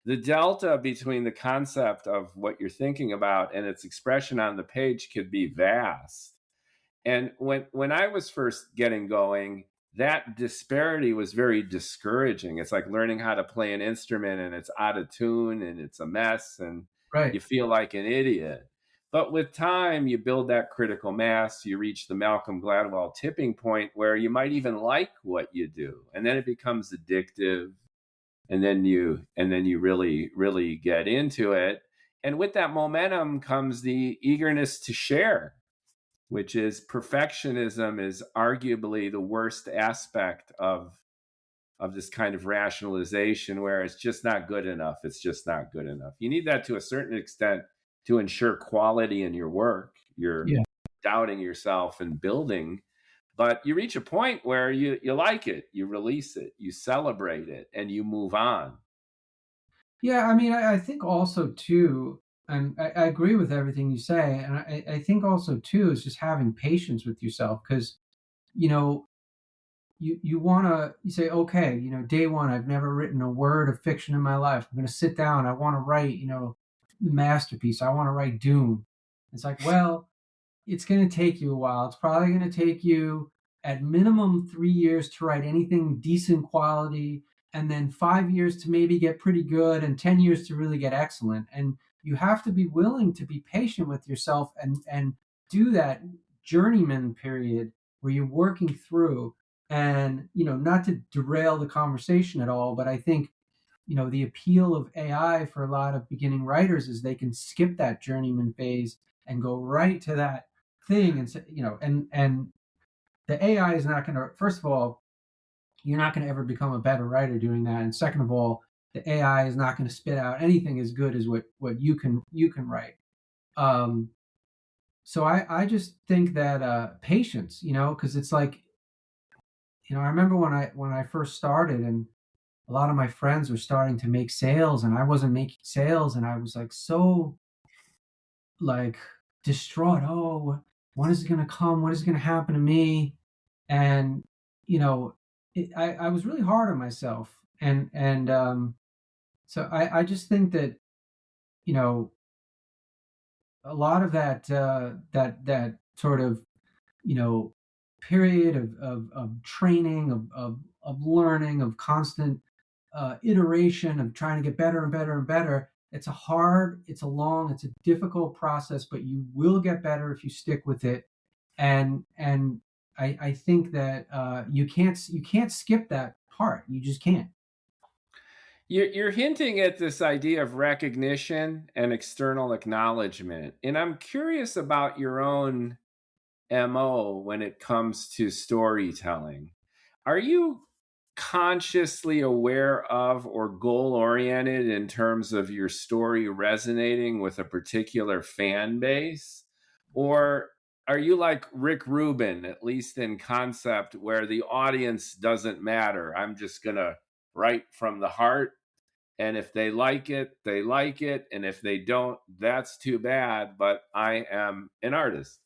the delta between the concept of what you're thinking about and its expression on the page could be vast. And when I was first getting going, that disparity was very discouraging. It's like learning how to play an instrument and it's out of tune and it's a mess and Right. you feel like an idiot. But with time, you build that critical mass, you reach the Malcolm Gladwell tipping point where you might even like what you do. And then it becomes addictive. And then you really get into it. And with that momentum comes the eagerness to share, which is perfectionism is arguably the worst aspect of this kind of rationalization, where it's just not good enough. It's just not good enough. You need that to a certain extent to ensure quality in your work. You're Yeah. doubting yourself and building, but you reach a point where you like it, you release it, you celebrate it, and you move on. Yeah, I mean, I think also too, and I agree with everything you say, and I think also too is just having patience with yourself, because you know you want to, you say, okay, day one, I've never written a word of fiction in my life. I'm going to sit down. I want to write, the masterpiece. I want to write Doom. It's like, well, it's going to take you a while. It's probably going to take you at minimum 3 years to write anything decent quality, and then 5 years to maybe get pretty good, and 10 years to really get excellent. And you have to be willing to be patient with yourself, and do that journeyman period where you're working through. And, not to derail the conversation at all, but I think, the appeal of AI for a lot of beginning writers is they can skip that journeyman phase and go right to that thing, and say, and the AI is not going to, first of all, you're not going to ever become a better writer doing that, and second of all, the AI is not going to spit out anything as good as what you can write. um so I just think that patience, because it's like, I remember when I first started, and a lot of my friends were starting to make sales, and I wasn't making sales, and I was like so, like, distraught. Oh, when is it going to come? What is going to happen to me? And you know I was really hard on myself, and so I just think that, you know a lot of that sort of, you know period of training, of learning, of constant iteration, of trying to get better and better and better. It's a long, it's a difficult process, but you will get better if you stick with it. And I think that you can't skip that part. You just can't. You're hinting at this idea of recognition and external acknowledgement. And I'm curious about your own MO when it comes to storytelling. Are you consciously aware of or goal oriented in terms of your story resonating with a particular fan base? Or are you like Rick Rubin, at least in concept, where the audience doesn't matter? I'm just going to write from the heart. And if they like it, they like it. And if they don't, that's too bad. But I am an artist.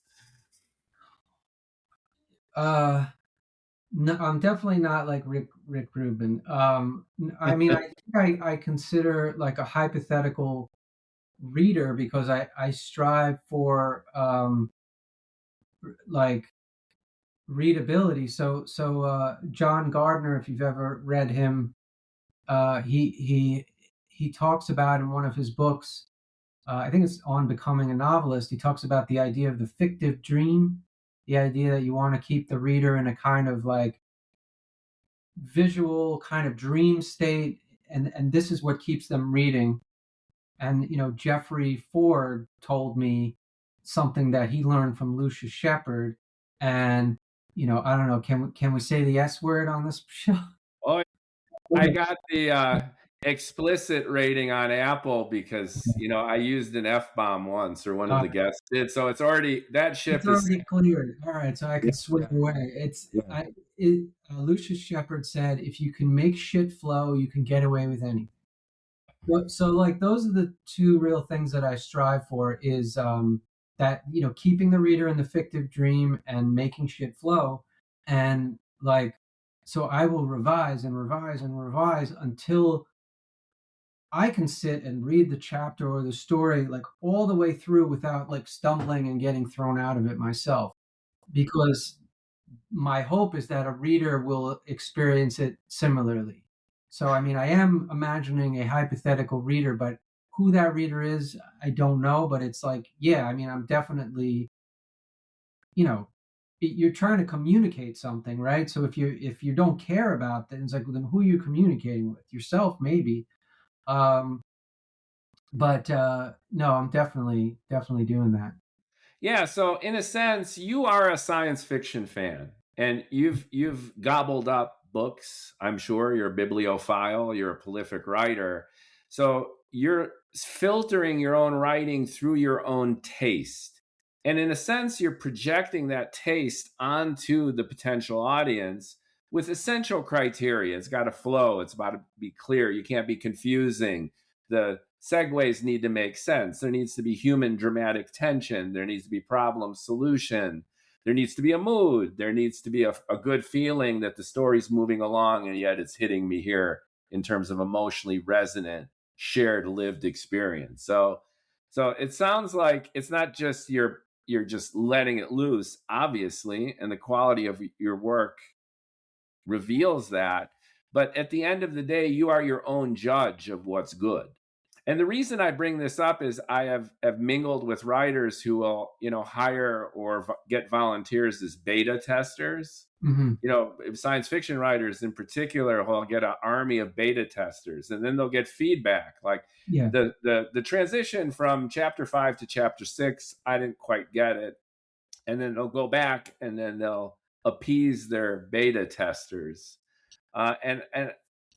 No, I'm definitely not like Rick Rubin. I mean, I think I consider like a hypothetical reader because I strive for like readability. So John Gardner, if you've ever read him, he talks about in one of his books, I think it's on becoming a novelist. He talks about the idea of the fictive dream, the idea that you want to keep the reader in a kind of like visual kind of dream state, and this is what keeps them reading. And Jeffrey Ford told me something that he learned from Lucius Shepard, and I don't know, can we say the S word on this show? Oh, I got the explicit rating on Apple because I used an F-bomb once, or one of the guests did, so it's already, that ship it's already cleared. All right, so I can swim away. Lucius Shepard said, if you can make shit flow, you can get away with anything. So like those are the two real things that I strive for, is that keeping the reader in the fictive dream and making shit flow. And like, so I will revise and revise and revise until I can sit and read the chapter or the story like all the way through without like stumbling and getting thrown out of it myself, because my hope is that a reader will experience it similarly. So, I mean, I am imagining a hypothetical reader, but who that reader is, I don't know. But it's like, yeah, I mean, I'm definitely, you're trying to communicate something, right? So if you don't care about that, it's like, well, then who are you communicating with? Yourself, maybe. But no, I'm definitely doing that. Yeah, so in a sense, you are a science fiction fan, and you've gobbled up books. I'm sure you're a bibliophile, you're a prolific writer. So you're filtering your own writing through your own taste. And in a sense, you're projecting that taste onto the potential audience with essential criteria. It's got to flow, it's about to be clear, you can't be confusing. The segues need to make sense. There needs to be human dramatic tension. There needs to be problem solution. There needs to be a mood. There needs to be a good feeling that the story's moving along, and yet it's hitting me here in terms of emotionally resonant, shared lived experience. So it sounds like it's not just you're just letting it loose, obviously, and the quality of your work reveals that. But at the end of the day, you are your own judge of what's good. And the reason I bring this up is I have mingled with writers who will, hire or get volunteers as beta testers. Mm-hmm. Science fiction writers in particular will get an army of beta testers, and then they'll get feedback. Like the transition from chapter 5 to chapter 6, I didn't quite get it. And then they'll go back and then they'll appease their beta testers. And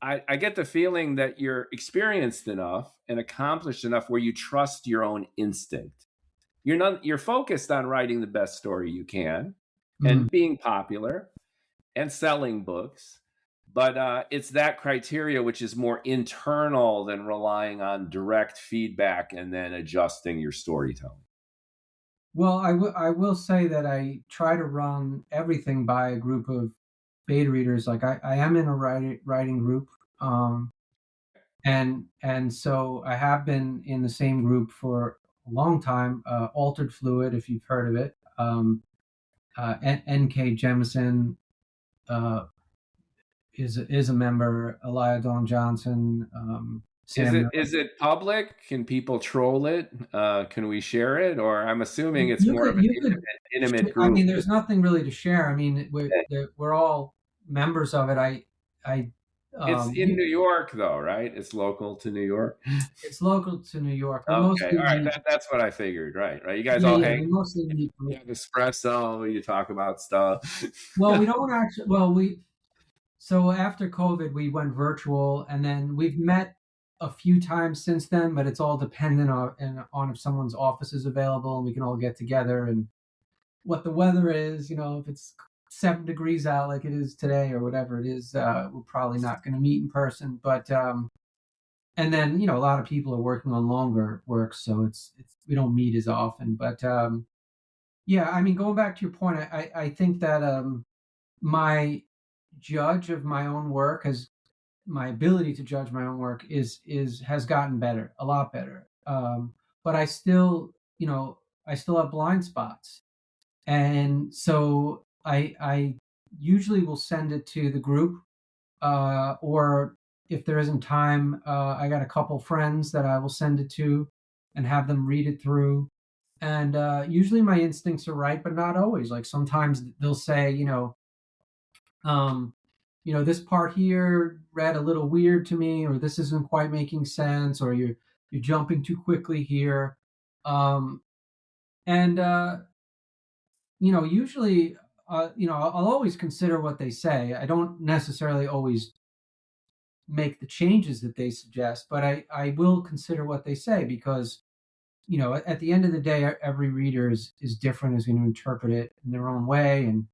I get the feeling that you're experienced enough and accomplished enough where you trust your own instinct. You're focused on writing the best story you can and being popular and selling books. But it's that criteria which is more internal than relying on direct feedback and then adjusting your storytelling. Well, I will say that I try to run everything by a group of beta readers. Like I am in a writing group, and so I have been in the same group for a long time. Altered Fluid, if you've heard of it. N.K. Jemisin is a member. Elia Dawn Johnson. Is it public? Can people troll it? Can we share it? Or I'm assuming it's more of an intimate group. I mean, there's nothing really to share. I mean, we're all members of it. It's in New York, though, right? It's local to New York. It's local to New York. Okay, all right. That's what I figured. Right. You guys all hang. Mostly you have espresso. You talk about stuff. Well, we don't actually. Well, So after COVID, we went virtual, and then we've met a few times since then, but it's all dependent on if someone's office is available and we can all get together, and what the weather is. If it's 7 degrees out like it is today or whatever it is, we're probably not going to meet in person. But and then a lot of people are working on longer work, so it's we don't meet as often. But yeah, I mean, going back to your point, I think that my judge of my own work has my ability to judge my own work is has gotten better, a lot better. But I still have blind spots, and so I usually will send it to the group, or if there isn't time, I got a couple friends that I will send it to and have them read it through. And usually my instincts are right, but not always. Like sometimes they'll say, um, this part here read a little weird to me, or this isn't quite making sense, or you're jumping too quickly here. Um, and usually, I'll always consider what they say. I don't necessarily always make the changes that they suggest, but I will consider what they say because at the end of the day, every reader is different, is going to interpret it in their own way. And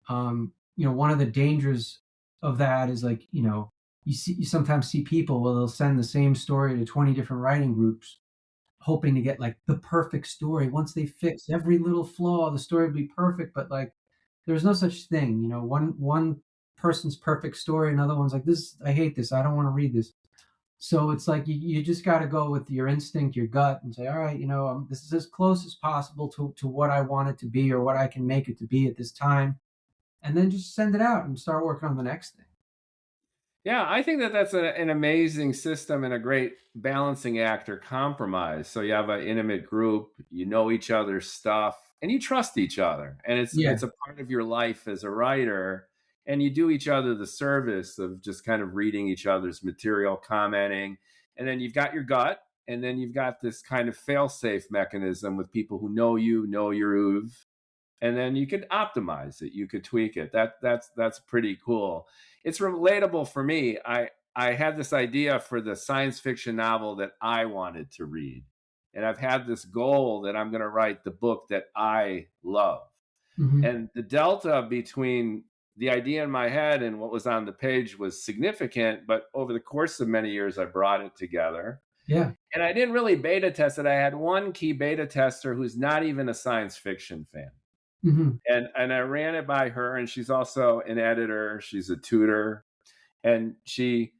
one of the dangers of that is, like, you sometimes see people, well, they'll send the same story to 20 different writing groups hoping to get like the perfect story. Once they fix every little flaw, the story would be perfect. But like, there's no such thing. One person's perfect story, another one's like, this, I hate this, I don't want to read this. So it's like you just got to go with your instinct, your gut, and say, all right, this is as close as possible to what I want it to be, or what I can make it to be at this time, and then just send it out and start working on the next thing. Yeah, I think that that's an amazing system and a great balancing act or compromise. So you have an intimate group, you know each other's stuff, and you trust each other, and Yeah. it's a part of your life as a writer, and you do each other the service of just kind of reading each other's material, commenting, and then you've got your gut, and then you've got this kind of fail-safe mechanism with people who know you, know your oeuvre, and then you could optimize it, you could tweak it. That's pretty cool. It's relatable for me. I had this idea for the science fiction novel that I wanted to read, and I've had this goal that I'm going to write the book that I love. Hmm. And the delta between the idea in my head and what was on the page was significant, but over the course of many years I brought it together. Yeah. And I didn't really beta test it. I had one key beta tester who's not even a science fiction fan, Hmm. and I ran it by her, and she's also an editor, she's a tutor, and she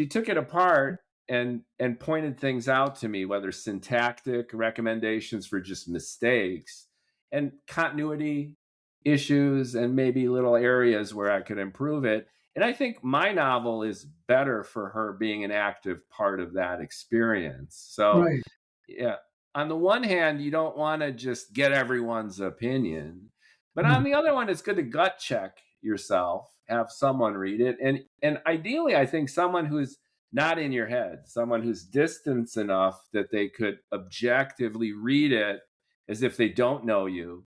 took it apart and pointed things out to me, whether syntactic recommendations for just mistakes and continuity issues and maybe little areas where I could improve it. And I think my novel is better for her being an active part of that experience. So Right. yeah, on the one hand, you don't want to just get everyone's opinion, but on Mhm. the other one, it's good to gut check yourself, have someone read it, and ideally, I think someone who's not in your head, someone who's distanced enough that they could objectively read it as if they don't know you,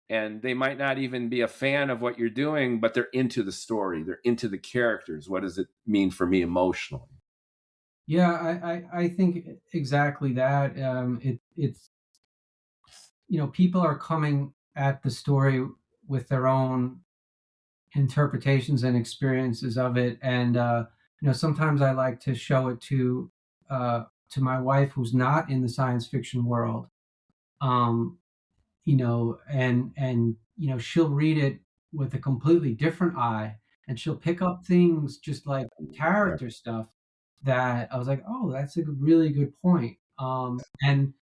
and they might not even be a fan of what you're doing, but they're into the story, they're into the characters. What does it mean for me emotionally? Yeah, I think exactly that. It's people are coming at the story with their own interpretations and experiences of it, and sometimes I like to show it to my wife, who's not in the science fiction world. Um, and she'll read it with a completely different eye, and she'll pick up things just like Yeah. character stuff that I was like, oh, that's a really good point. And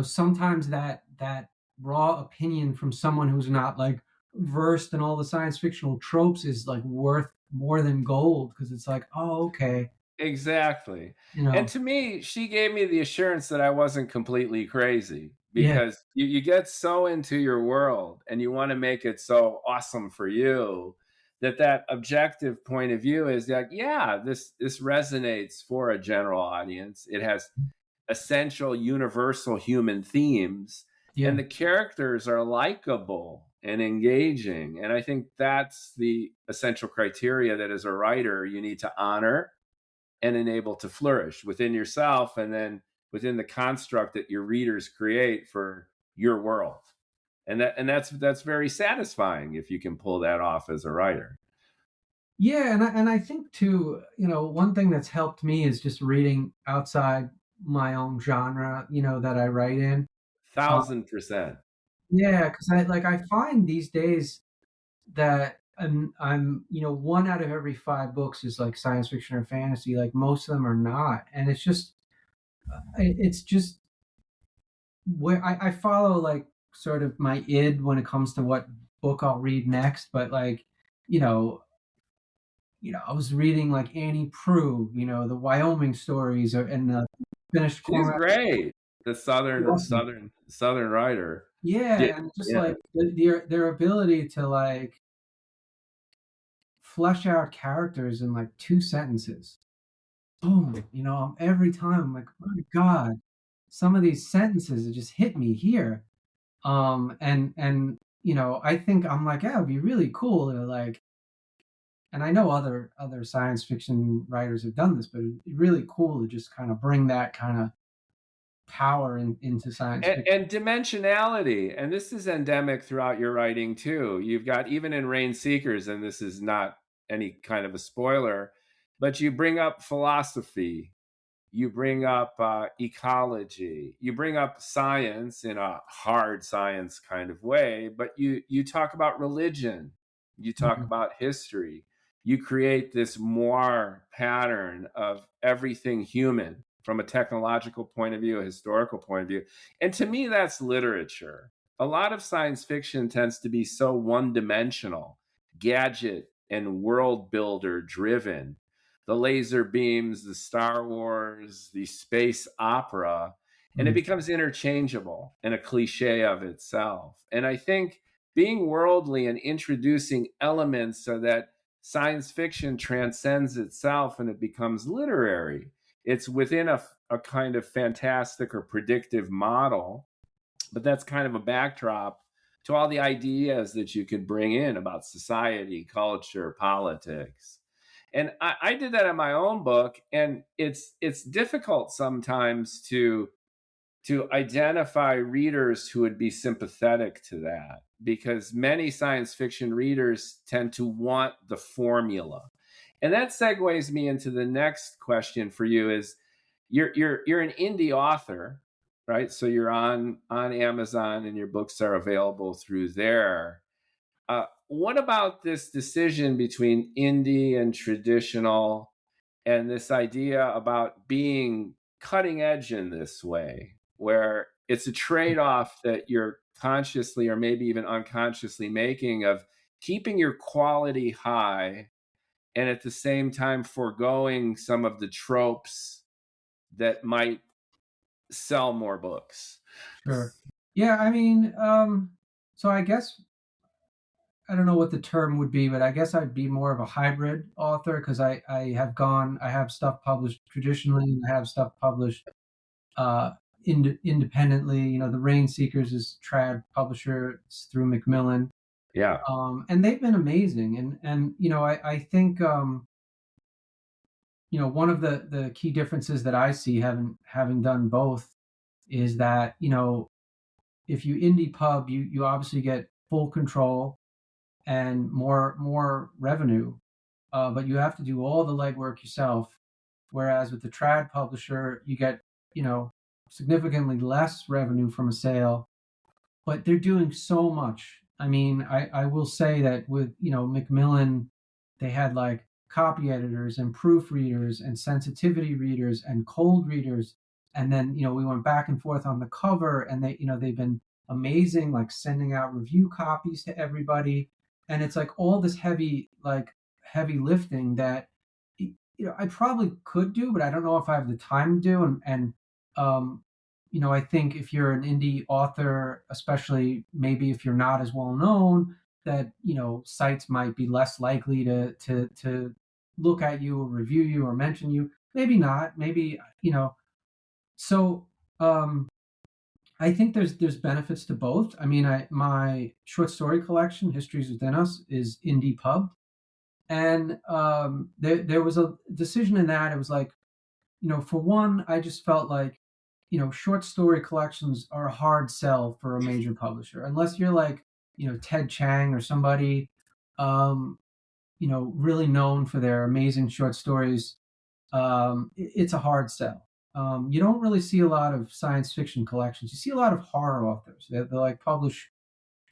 sometimes that raw opinion from someone who's not like versed in all the science fictional tropes is like worth more than gold, because it's like, oh, okay, Exactly. you And know, to me, she gave me the assurance that I wasn't completely crazy, yeah, because you get so into your world and you want to make it so awesome for you that that objective point of view is like, yeah, this resonates for a general audience. It has essential universal human themes, yeah, and the characters are likable. and engaging. And I think that's the essential criteria that as a writer you need to honor and enable to flourish within yourself, and then within the construct that your readers create for your world. And that's very satisfying if you can pull that off as a writer. Yeah, and I think too, one thing that's helped me is just reading outside my own genre, that I write in. Uh, 1,000%. yeah, because I find these days that I'm one out of every five books is like science fiction or fantasy. Like most of them are not, and it's just where I follow like sort of my id when it comes to what book I'll read next. But like, you know, I was reading like Annie Proulx, the Wyoming stories, and the finished She's Cormac. great. The southern Awesome. southern southern writer. Yeah, Yeah, and just yeah. like their ability to like flesh out characters in like two sentences. Boom, every time I'm like, my God, some of these sentences it just hit me here. And I think I'm like, yeah, it'd be really cool to like, and I know other science fiction writers have done this, but it'd be really cool to just kind of bring that kind of power into science fiction. And dimensionality, and this is endemic throughout your writing too. You've got, even in Rainseekers, and this is not any kind of a spoiler, but you bring up philosophy, you bring up ecology, you bring up science in a hard science kind of way, but you talk about religion, you talk Mhm. about history, you create this more pattern of everything human from a technological point of view, a historical point of view. And to me, that's literature. A lot of science fiction tends to be so one dimensional, gadget and world builder driven, the laser beams, the Star Wars, the space opera, and it Mm. becomes interchangeable and a cliche of itself. And I think being worldly and introducing elements so that science fiction transcends itself and it becomes literary. It's within a kind of fantastic or predictive model, but that's kind of a backdrop to all the ideas that you could bring in about society, culture, politics. And I did that in my own book, and it's difficult sometimes to identify readers who would be sympathetic to that, because many science fiction readers tend to want the formula. And that segues me into the next question for you: is you're an indie author, right? So you're on Amazon and your books are available through there. What about this decision between indie and traditional, and this idea about being cutting edge in this way, where it's a trade off that you're consciously or maybe even unconsciously making, of keeping your quality high and at the same time foregoing some of the tropes that might sell more books? Sure. Yeah, I mean, so I guess I don't know what the term would be, but I guess I'd be more of a hybrid author because I have stuff published traditionally and I have stuff published independently. The Rainseekers is trad publisher. It's through Macmillan, Yeah. and they've been amazing. And I think one of the key differences that I see having done both is that if you indie pub, you obviously get full control and more revenue, but you have to do all the legwork yourself. Whereas with the trad publisher, you get significantly less revenue from a sale, but they're doing so much. I mean, I will say that with Macmillan, they had like copy editors and proofreaders and sensitivity readers and cold readers, and then we went back and forth on the cover, and they've been amazing, like sending out review copies to everybody, and it's like all this heavy lifting that I probably could do, but I don't know if I have the time to do, and um, I think if you're an indie author, especially maybe if you're not as well known, that sites might be less likely to look at you or review you or mention you. Maybe not. Maybe so. Um, I think there's benefits to both. I mean, my short story collection, Histories Within Us, is indie pub, and there was a decision in that. It was like, for one, I just felt like, short story collections are a hard sell for a major publisher unless you're like, Ted Chiang or somebody, um, really known for their amazing short stories. It's a hard sell. You don't really see a lot of science fiction collections. You see a lot of horror authors. They like publish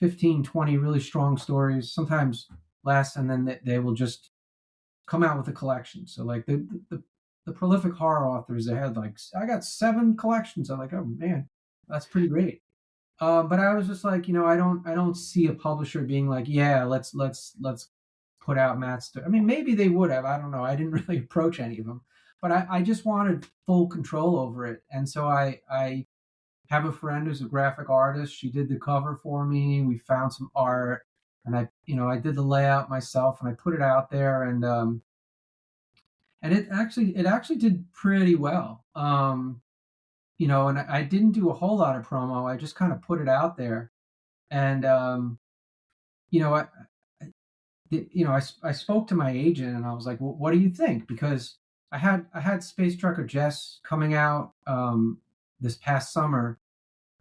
15, 20 really strong stories, sometimes less, and then they will just come out with a collection. So like the prolific horror authors, they had like, I got 7 collections. I'm like, oh man, that's pretty great. But I was just like, I don't see a publisher being like, yeah, let's put out Matt's. I mean, maybe they would have. I don't know. I didn't really approach any of them, but I just wanted full control over it. And so I have a friend who's a graphic artist. She did the cover for me. We found some art, and I did the layout myself, and I put it out there, and it actually did pretty well. And I didn't do a whole lot of promo. I just kind of put it out there, and you know, I, I spoke to my agent, and I was like, well, "What do you think?" Because I had Space Trucker Jess coming out this past summer,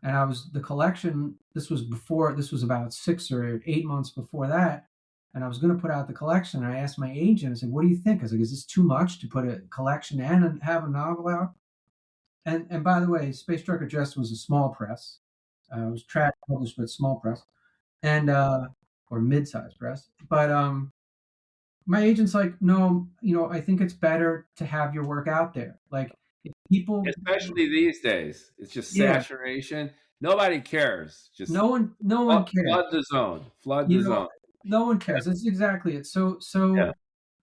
and I was the collection. This was about 6 or 8 months before that, and I was going to put out the collection. And I asked my agent, I said, "What do you think?" I was like, "Is this too much to put a collection and have a novel out?" And by the way, Space Trucker Jess was a small press. It was trad published, but small press, and or mid-sized press. But my agent's like, no, I think it's better to have your work out there. Like, if people, Especially these days. It's just yeah, saturation. Nobody cares. Just no one cares. flood the zone. Flood the You know, zone. no one cares. That's exactly it. So Yeah.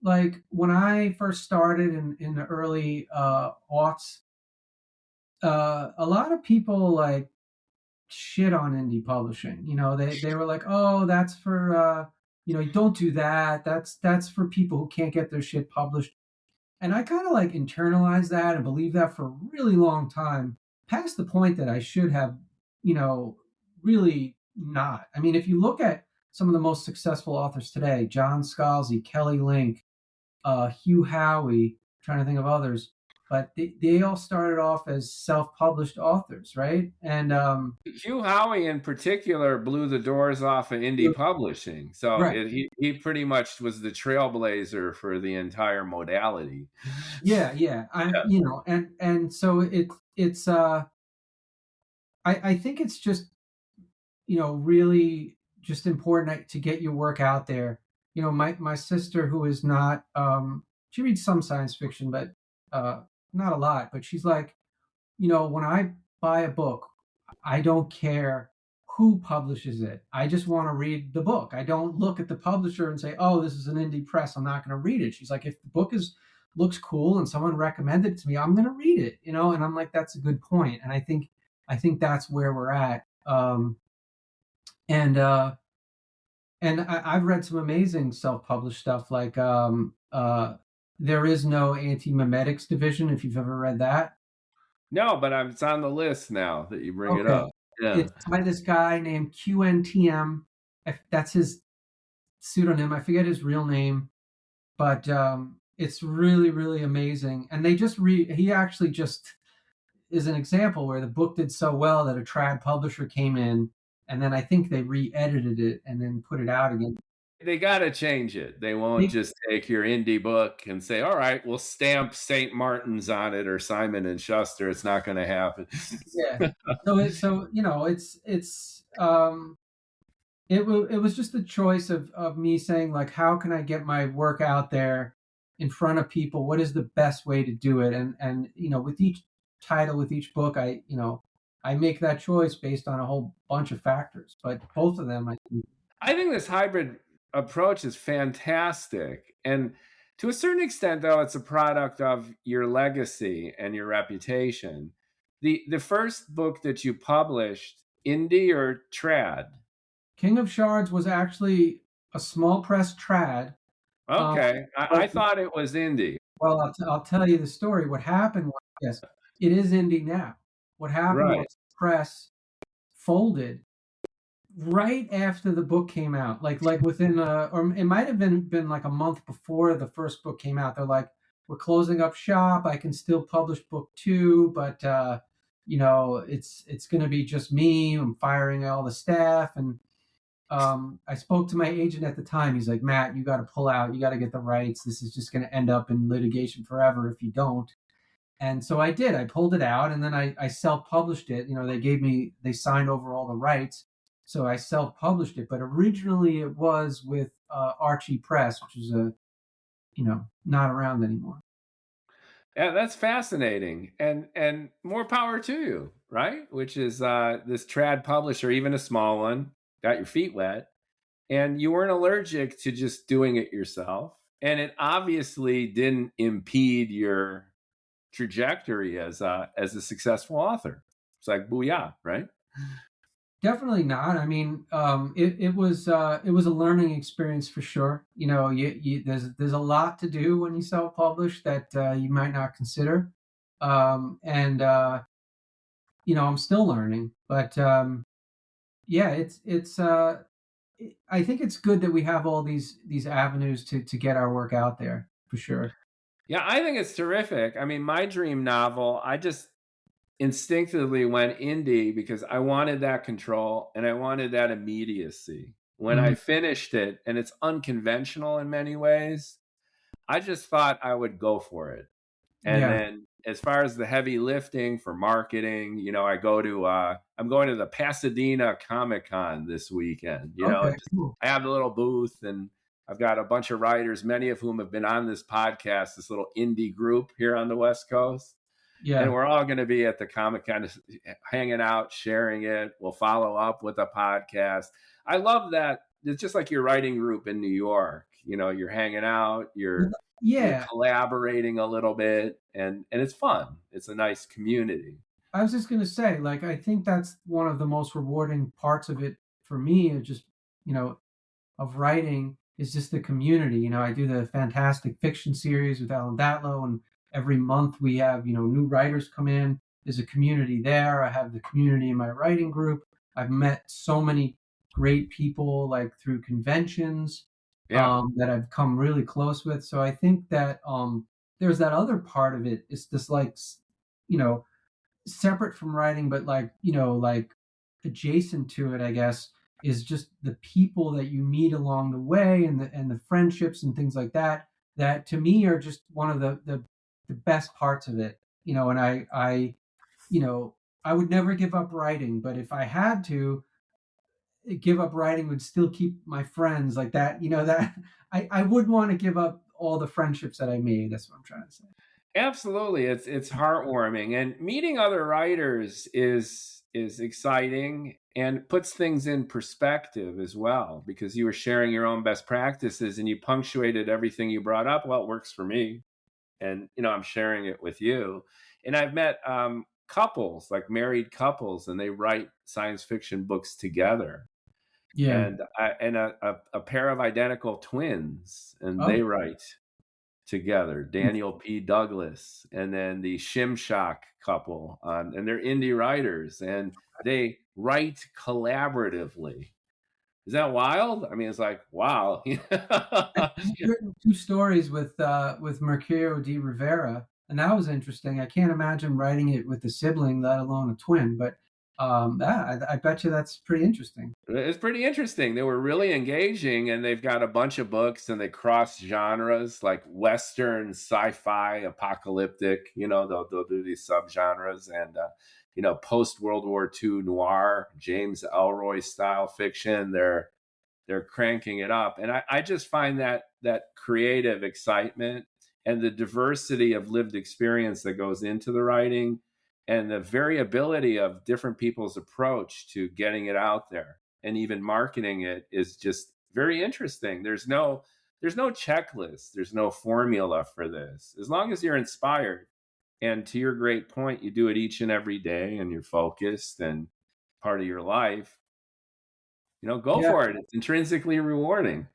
like when I first started in the early aughts, a lot of people like shit on indie publishing. They were like, "Oh, that's for don't do that. That's for people who can't get their shit published." And I kind of like internalized that and believed that for a really long time, past the point that I should have, you know, really not. I mean, if you look at some of the most successful authors today, John Scalzi, Kelly Link, Hugh Howey, trying to think of others, but they all started off as self-published authors, right? And Hugh Howey in particular blew the doors off of indie publishing. So right, he pretty much was the trailblazer for the entire modality. yeah. Yeah. And so it's I think it's just really just important to get your work out there. My sister, who is not, she reads some science fiction, but not a lot. But she's like, when I buy a book, I don't care who publishes it. I just want to read the book. I don't look at the publisher and say, "Oh, this is an indie press. I'm not going to read it." She's like, "If the book is looks cool and someone recommended it to me, I'm going to read it." And I'm like, "That's a good point." And I think that's where we're at. And I've read some amazing self-published stuff, like there is no anti-memetics division. If you've ever read that, No, but it's on the list now that you bring it okay, up. Yeah. it's by this guy named QNTM. That's his pseudonym. I forget his real name, but it's really, really amazing. And he actually just is an example where the book did so well that a trad publisher came in, and then I think they re-edited it and then put it out again. They got to change it. They won't They, just take your indie book and say, "All right, we'll stamp St. Martin's on it or Simon and Schuster." It's not going to happen. yeah. It was just a choice of me saying, like, how can I get my work out there in front of people? What is the best way to do it? And with each title, with each book, I make that choice based on a whole bunch of factors. But both of them, I think, I think this hybrid approach is fantastic. And to a certain extent, though, it's a product of your legacy and your reputation. The first book that you published, indie or trad? King of Shards was actually a small press trad. Um, Okay. I but thought it was indie. well, I'll tell you the story. What happened was, yes, it is indie now. What happened Right. was press. folded right after the book came out, like within or it might have been like a month before the first book came out. They're like, we're closing up shop. I can still publish book 2, but it's going to be just me. I'm firing all the staff. And I spoke to my agent at the time. He's like, Matt, you got to pull out. You got to get the rights. This is just going to end up in litigation forever if you don't. And so I did. I pulled it out, and then I self-published it. They signed over all the rights, so I self-published it. But originally, it was with Archie Press, which is not around anymore. Yeah, that's fascinating, and more power to you, right? Which is this trad publisher, even a small one, got your feet wet, and you weren't allergic to just doing it yourself, and it obviously didn't impede your trajectory as a successful author. It's like booyah, right? Definitely not. I mean, it was a learning experience for sure. There's a lot to do when you self-publish that you might not consider, and I'm still learning. But yeah, it's. I think it's good that we have all these avenues to get our work out there for sure. Yeah, I think it's terrific. I mean, my dream novel, I just instinctively went indie because I wanted that control and I wanted that immediacy. When I finished it, and it's unconventional in many ways, I just thought I would go for it. And then as far as the heavy lifting for marketing, I'm going to the Pasadena Comic-Con this weekend. Cool. I have a little booth, and I've got a bunch of writers, many of whom have been on this podcast, this little indie group here on the West Coast. Yeah. And we're all going to be at the Comic-Con hanging out, sharing it. We'll follow up with a podcast. I love that. It's just like your writing group in New York. You're hanging out, you're collaborating a little bit, and it's fun. It's a nice community. I was just going to say, I think that's one of the most rewarding parts of it for me, just, of writing, is just the community. I do the Fantastic Fiction series with Alan Datlow, and every month we have, new writers come in. There's a community there. I have the community in my writing group. I've met so many great people, through conventions, that I've come really close with. So I think that there's that other part of it. It's just separate from writing, but adjacent to it, I guess, is just the people that you meet along the way, and the friendships and things like that, that to me are just one of the best parts of it. And I would never give up writing, but if I had to give up writing, would still keep my friends like that. That I would want to give up all the friendships that I made. That's what I'm trying to say. Absolutely. It's heartwarming, and meeting other writers is exciting and puts things in perspective as well, because you were sharing your own best practices and you punctuated everything you brought up. Well, it works for me. And, I'm sharing it with you. And I've met couples, like married couples, and they write science fiction books together. Yeah. And a pair of identical twins, and they write together, Daniel P. Douglas, and then the Shimshock couple, and they're indie writers, and they write collaboratively. Is that wild? I mean, it's like, wow. I've written 2 stories with Mercurio de Rivera, and that was interesting. I can't imagine writing it with a sibling, let alone a twin, but I bet you that's pretty interesting. It's pretty interesting. They were really engaging, and they've got a bunch of books, and they cross genres like Western, sci-fi, apocalyptic. They'll do these subgenres, and post World War II noir, James Ellroy style fiction. They're cranking it up, and I just find that creative excitement and the diversity of lived experience that goes into the writing, and the variability of different people's approach to getting it out there and even marketing it is just very interesting. There's no checklist. There's no formula for this. As long as you're inspired, and to your great point, you do it each and every day, and you're focused and part of your life, go for it. It's intrinsically rewarding.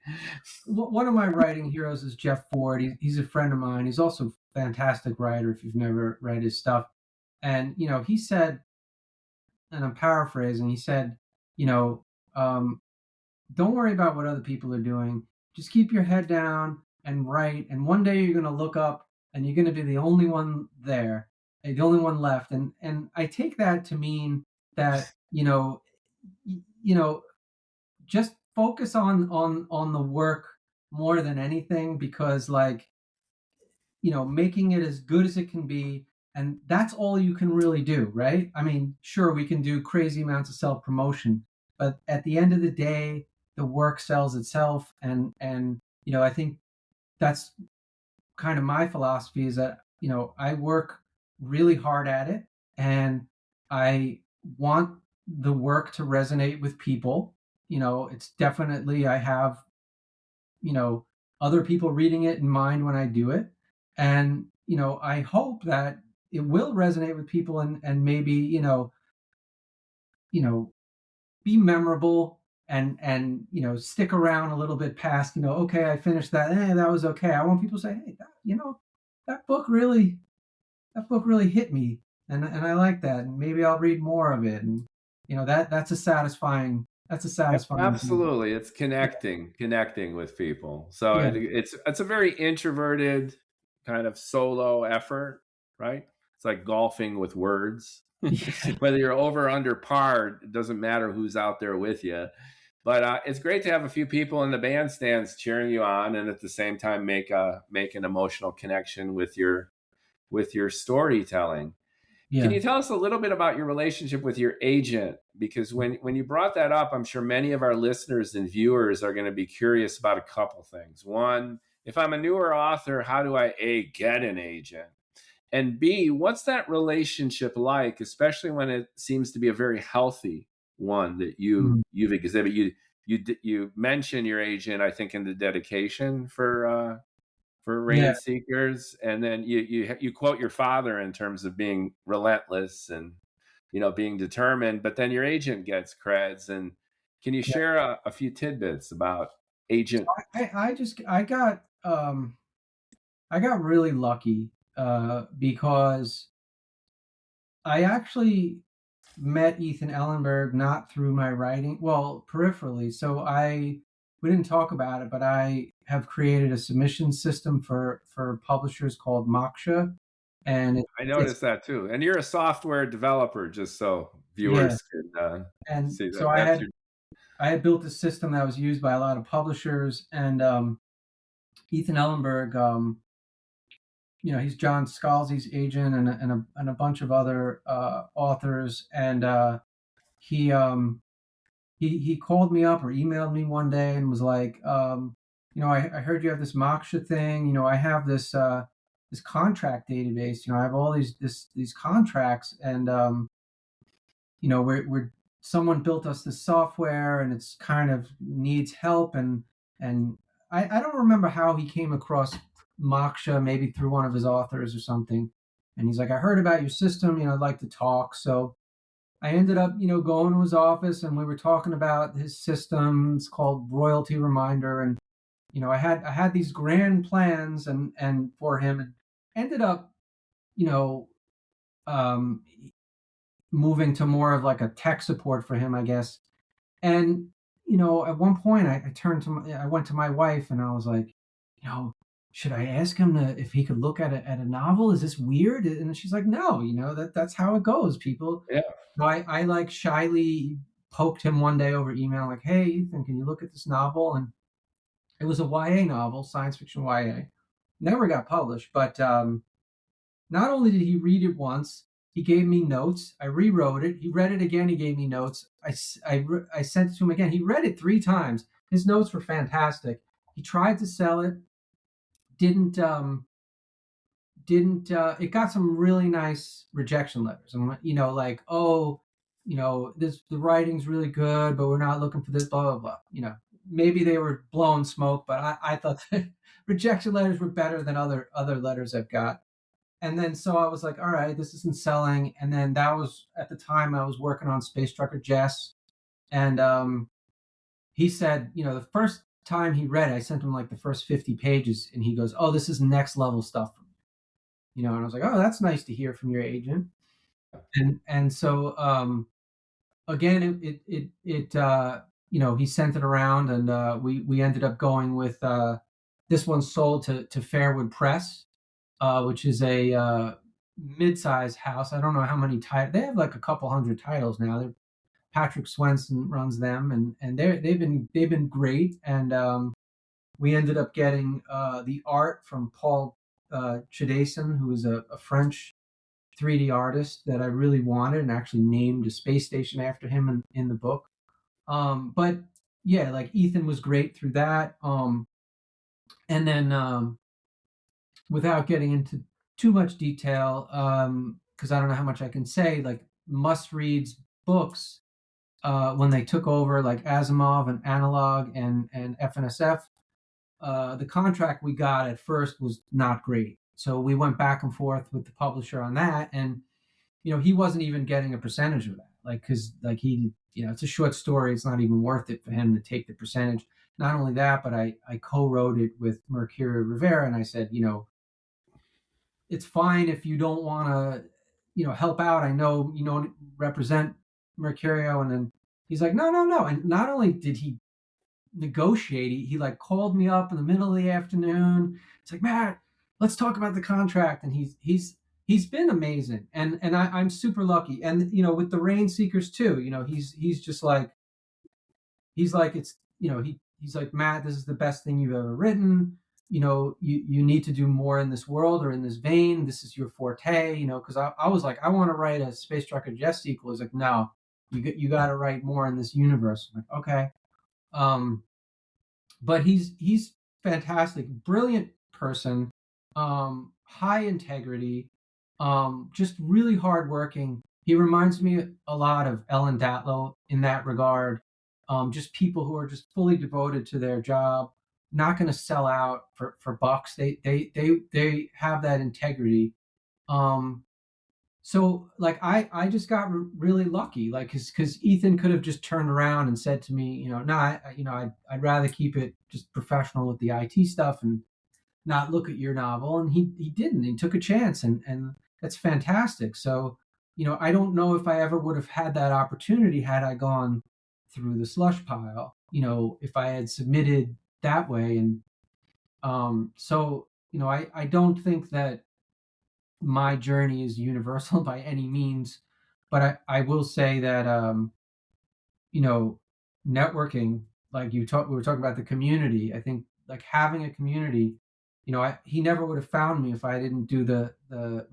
One of my writing heroes is Jeff Ford. He's a friend of mine. He's also a fantastic writer if you've never read his stuff. And, he said, and I'm paraphrasing. He said, you know, um, don't worry about what other people are doing. Just keep your head down and write. And one day you're going to look up and you're going to be the only one there, the only one left. And I take that to mean that, you know, just focus on the work more than anything, because like, making it as good as it can be. And that's all you can really do, right? I mean, sure, we can do crazy amounts of self promotion, but at the end of the day, the work sells itself. And I think that's kind of my philosophy, is that, I work really hard at it, and I want the work to resonate with people. It's definitely, I have, you know, other people reading it in mind when I do it. And, I hope that it will resonate with people, and maybe, you know, be memorable, and stick around a little bit past, okay, I finished that. That was okay. I want people to say, hey, that book really, hit me, and I like that. And maybe I'll read more of it. And, that's a satisfying thing. Absolutely, it's connecting with people. So Yeah. it's a very introverted kind of solo effort, right? It's like golfing with words. Yeah. Whether you're over or under par, it doesn't matter who's out there with you. But it's great to have a few people in the bandstands cheering you on, and at the same time make an emotional connection with your storytelling. Can Yeah. you tell us a little bit about your relationship with your agent? Because when you brought that up, I'm sure many of our listeners and viewers are going to be curious about a couple things. One, if I'm a newer author, how do I A, get an agent? And B, what's that relationship like, especially when it seems to be a very healthy one that Mhm. you've exhibited? You mention your agent, I think, in the dedication for Yeah. Rainseekers, and then you quote your father in terms of being relentless and being determined, but then your agent gets creds. And can you Yeah. share a few tidbits about agent? I just I got really lucky, because I actually met Ethan Ellenberg not through my writing, well, peripherally. So we didn't talk about it, but I have created a submission system for publishers called Moksha, and I it's noticed that too. And you're a software developer, just so yeah. viewers can And see so that. That's your I had built a system that was used by a lot of publishers, and Ethan Ellenberg, he's John Scalzi's agent, and a bunch of other authors. And he he called me up or emailed me one day and was like, I heard you have this Moksha thing. I have this contract database. I have all these contracts, and we're someone built us this software, and it's kind of needs help. And I don't remember how he came across Moksha, maybe through one of his authors or something. And he's like, I heard about your system. I'd like to talk. So I ended up, going to his office, and we were talking about his system. It's called Royalty Reminder. And, I had these grand plans and for him, and ended up, you know, um, moving to more of like a tech support for him, I guess. And, at one point I went to my wife, and I was like, should I ask him if he could look at a novel? Is this weird? And she's like, no, that's how it goes. People, yeah. I like shyly poked him one day over email, like, hey, Ethan, can you look at this novel? And it was a YA novel, science fiction YA. Never got published, but not only did he read it once, he gave me notes. I rewrote it. He read it again. He gave me notes. I sent it to him again. He read it 3 times. His notes were fantastic. He tried to sell it. Didn't didn't It got some really nice rejection letters. And like, oh, this the writing's really good, but we're not looking for this, blah blah blah. Maybe they were blowing smoke, but I thought the rejection letters were better than other letters I've got. And then so I was like, all right, this isn't selling. And then that was at the time I was working on Space Trucker Jess. And he said, the first time he read it, I sent him like the first 50 pages, and he goes, oh, this is next level stuff. And I was like, oh, that's nice to hear from your agent. And so again, he sent it around, and we ended up going with this one sold to Fairwood Press, which is a mid-sized house. I don't know how many titles they have, like a couple hundred titles now. Patrick Swenson runs them, and they've been great. And we ended up getting the art from Paul Chidason, who is a French 3D artist that I really wanted, and actually named a space station after him in the book. But yeah, like Ethan was great through that. And then without getting into too much detail, because I don't know how much I can say, like must reads books when they took over, like Asimov and Analog and FNSF. The contract we got at first was not great, so we went back and forth with the publisher on that, and he wasn't even getting a percentage of that, like because like it's a short story, it's not even worth it for him to take the percentage. Not only that, but I co-wrote it with Mercurio Rivera, and I said, it's fine if you don't want to, help out. I know you don't represent Mercurio. And then he's like, no, no, no. And not only did he negotiate, he like called me up in the middle of the afternoon. It's like, Matt, let's talk about the contract. And he's been amazing. And I'm super lucky. And, with the Rainseekers too, he's just like, he's like, it's, he's like, Matt, this is the best thing you've ever written. You need to do more in this world or in this vein. This is your forte, because I was like, I want to write a Space Trucker Jess sequel. He's like, no, you got to write more in this universe. I'm like, okay. But he's fantastic, brilliant person, high integrity, just really hardworking. He reminds me a lot of Ellen Datlow in that regard. Just people who are just fully devoted to their job, not going to sell out for bucks. They have that integrity. So like I just got really lucky, like because Ethan could have just turned around and said to me, no, I'd rather keep it just professional with the IT stuff and not look at your novel. And he didn't. He took a chance, and that's fantastic. So I don't know if I ever would have had that opportunity had I gone through the slush pile. If I had submitted that way. And so I don't think that my journey is universal by any means, but I will say that networking, like we were talking about the community. I think like having a community, he never would have found me if I didn't do the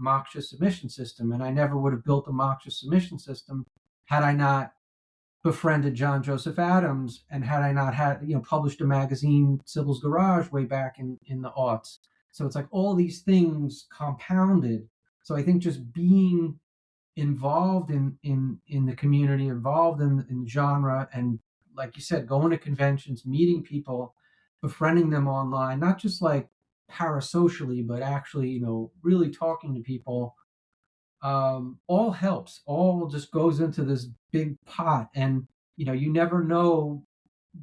Moksha submission system, and I never would have built the Moksha submission system had I not befriended John Joseph Adams, and had I not had published a magazine, Sybil's Garage, way back in the aughts. So it's like all these things compounded. So I think just being involved in the community, involved in genre, and like you said, going to conventions, meeting people, befriending them online, not just like parasocially, but actually really talking to people, all helps. All just goes into this big pot, and you never know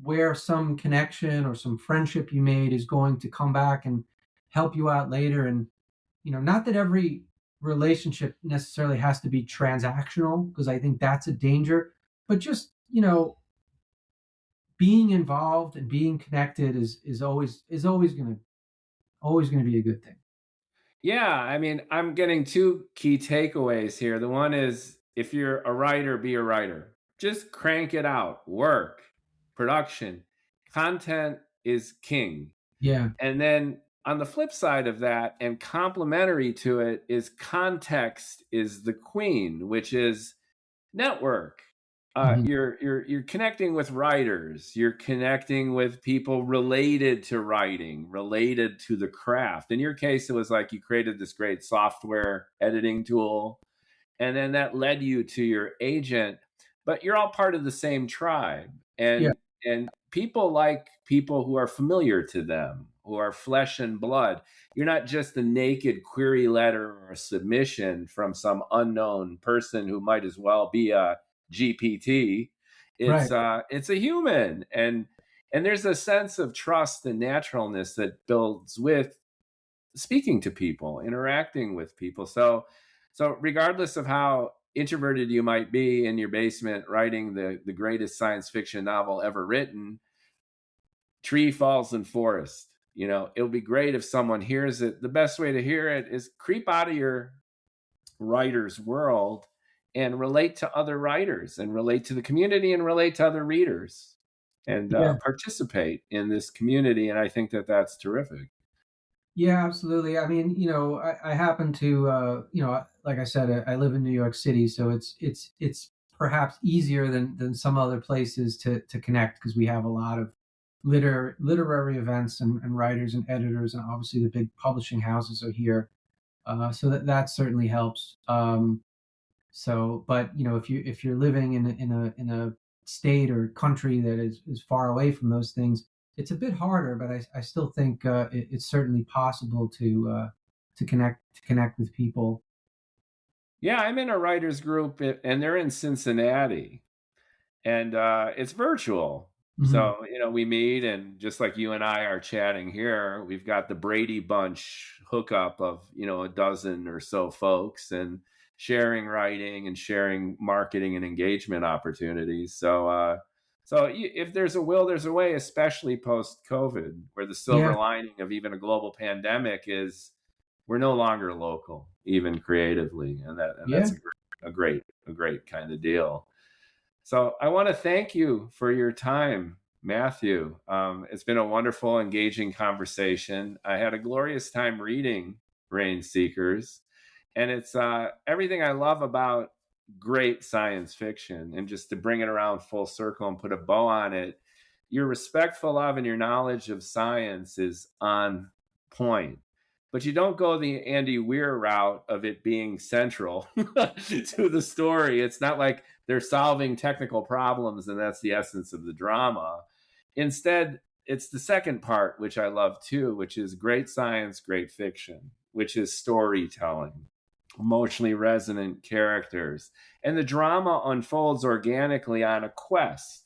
where some connection or some friendship you made is going to come back and help you out later. And not that every relationship necessarily has to be transactional, because I think that's a danger, but just being involved and being connected is always gonna be a good thing. Yeah, I mean, I'm getting two key takeaways here. The one is, if you're a writer, be a writer. Just crank it out. Work, production, content is king. Yeah. And then on the flip side of that, and complementary to it, is context is the queen, which is network. You're connecting with writers. You're connecting with people related to writing, related to the craft. In your case, it was like you created this great software editing tool, and then that led you to your agent. But you're all part of the same tribe, and Yeah. and people like people who are familiar to them, who are flesh and blood. You're not just a naked query letter or a submission from some unknown person who might as well be a GPT. Right. It's a human, and there's a sense of trust and naturalness that builds with speaking to people, interacting with people. So regardless of how introverted you might be in your basement writing the greatest science fiction novel ever written, tree falls in forest. It'll be great if someone hears it. The best way to hear it is creep out of your writer's world and relate to other writers and relate to the community and relate to other readers and Yeah. participate in this community. And I think that that's terrific. Yeah, absolutely. I mean, I happen to, like I said, I live in New York City, so it's perhaps easier than some other places to connect because we have a lot of literary events and writers and editors, and obviously the big publishing houses are here, so that certainly helps. But if you're living in a state or country that is far away from those things, it's a bit harder. But I still think it's certainly possible to connect with people. Yeah, I'm in a writers group, and they're in Cincinnati, and it's virtual. Mm-hmm. So, we meet, and just like you and I are chatting here, we've got the Brady Bunch hookup of, a dozen or so folks, and sharing writing and sharing marketing and engagement opportunities. So if there's a will, there's a way, especially post-COVID, where the silver lining of even a global pandemic is we're no longer local, even creatively. And that's a great kind of deal. So I want to thank you for your time, Matthew. It's been a wonderful, engaging conversation. I had a glorious time reading Rainseekers, and it's everything I love about great science fiction. And just to bring it around full circle and put a bow on it, your respectful of and your knowledge of science is on point. But you don't go the Andy Weir route of it being central to the story. It's not like they're solving technical problems and that's the essence of the drama. Instead, it's the second part, which I love too, which is great science, great fiction, which is storytelling, emotionally resonant characters. And the drama unfolds organically on a quest.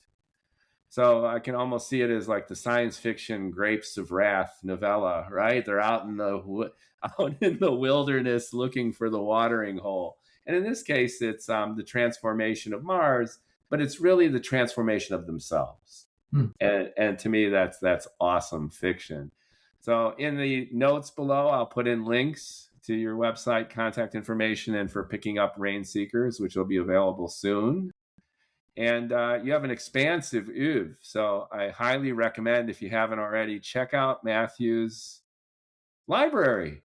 So I can almost see it as like the science fiction Grapes of Wrath novella, right? They're out in the wilderness looking for the watering hole. And in this case, it's the transformation of Mars, but it's really the transformation of themselves. And to me, that's awesome fiction. So in the notes below, I'll put in links to your website, contact information, and for picking up Rainseekers, which will be available soon. And you have an expansive oeuvre. So I highly recommend, if you haven't already, check out Matthew's library.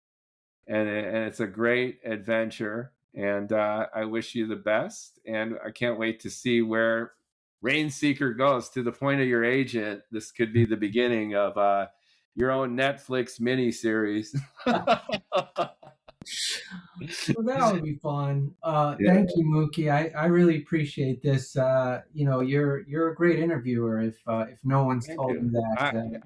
And it's a great adventure. And I wish you the best. And I can't wait to see where Rainseeker goes. To the point of your agent, this could be the beginning of your own Netflix miniseries. Well, that would be fun. Thank you, Mookie. I really appreciate this. You're a great interviewer. If no one's told you that,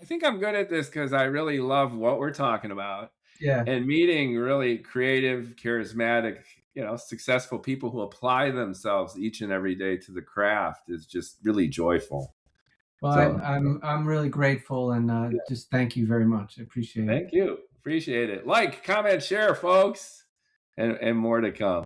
I think I'm good at this because I really love what we're talking about. Yeah. And meeting really creative, charismatic, successful people who apply themselves each and every day to the craft is just really joyful. Well, so, I'm really grateful, and just thank you very much. I appreciate it. Thank you. Appreciate it. Like, comment, share, folks, and more to come.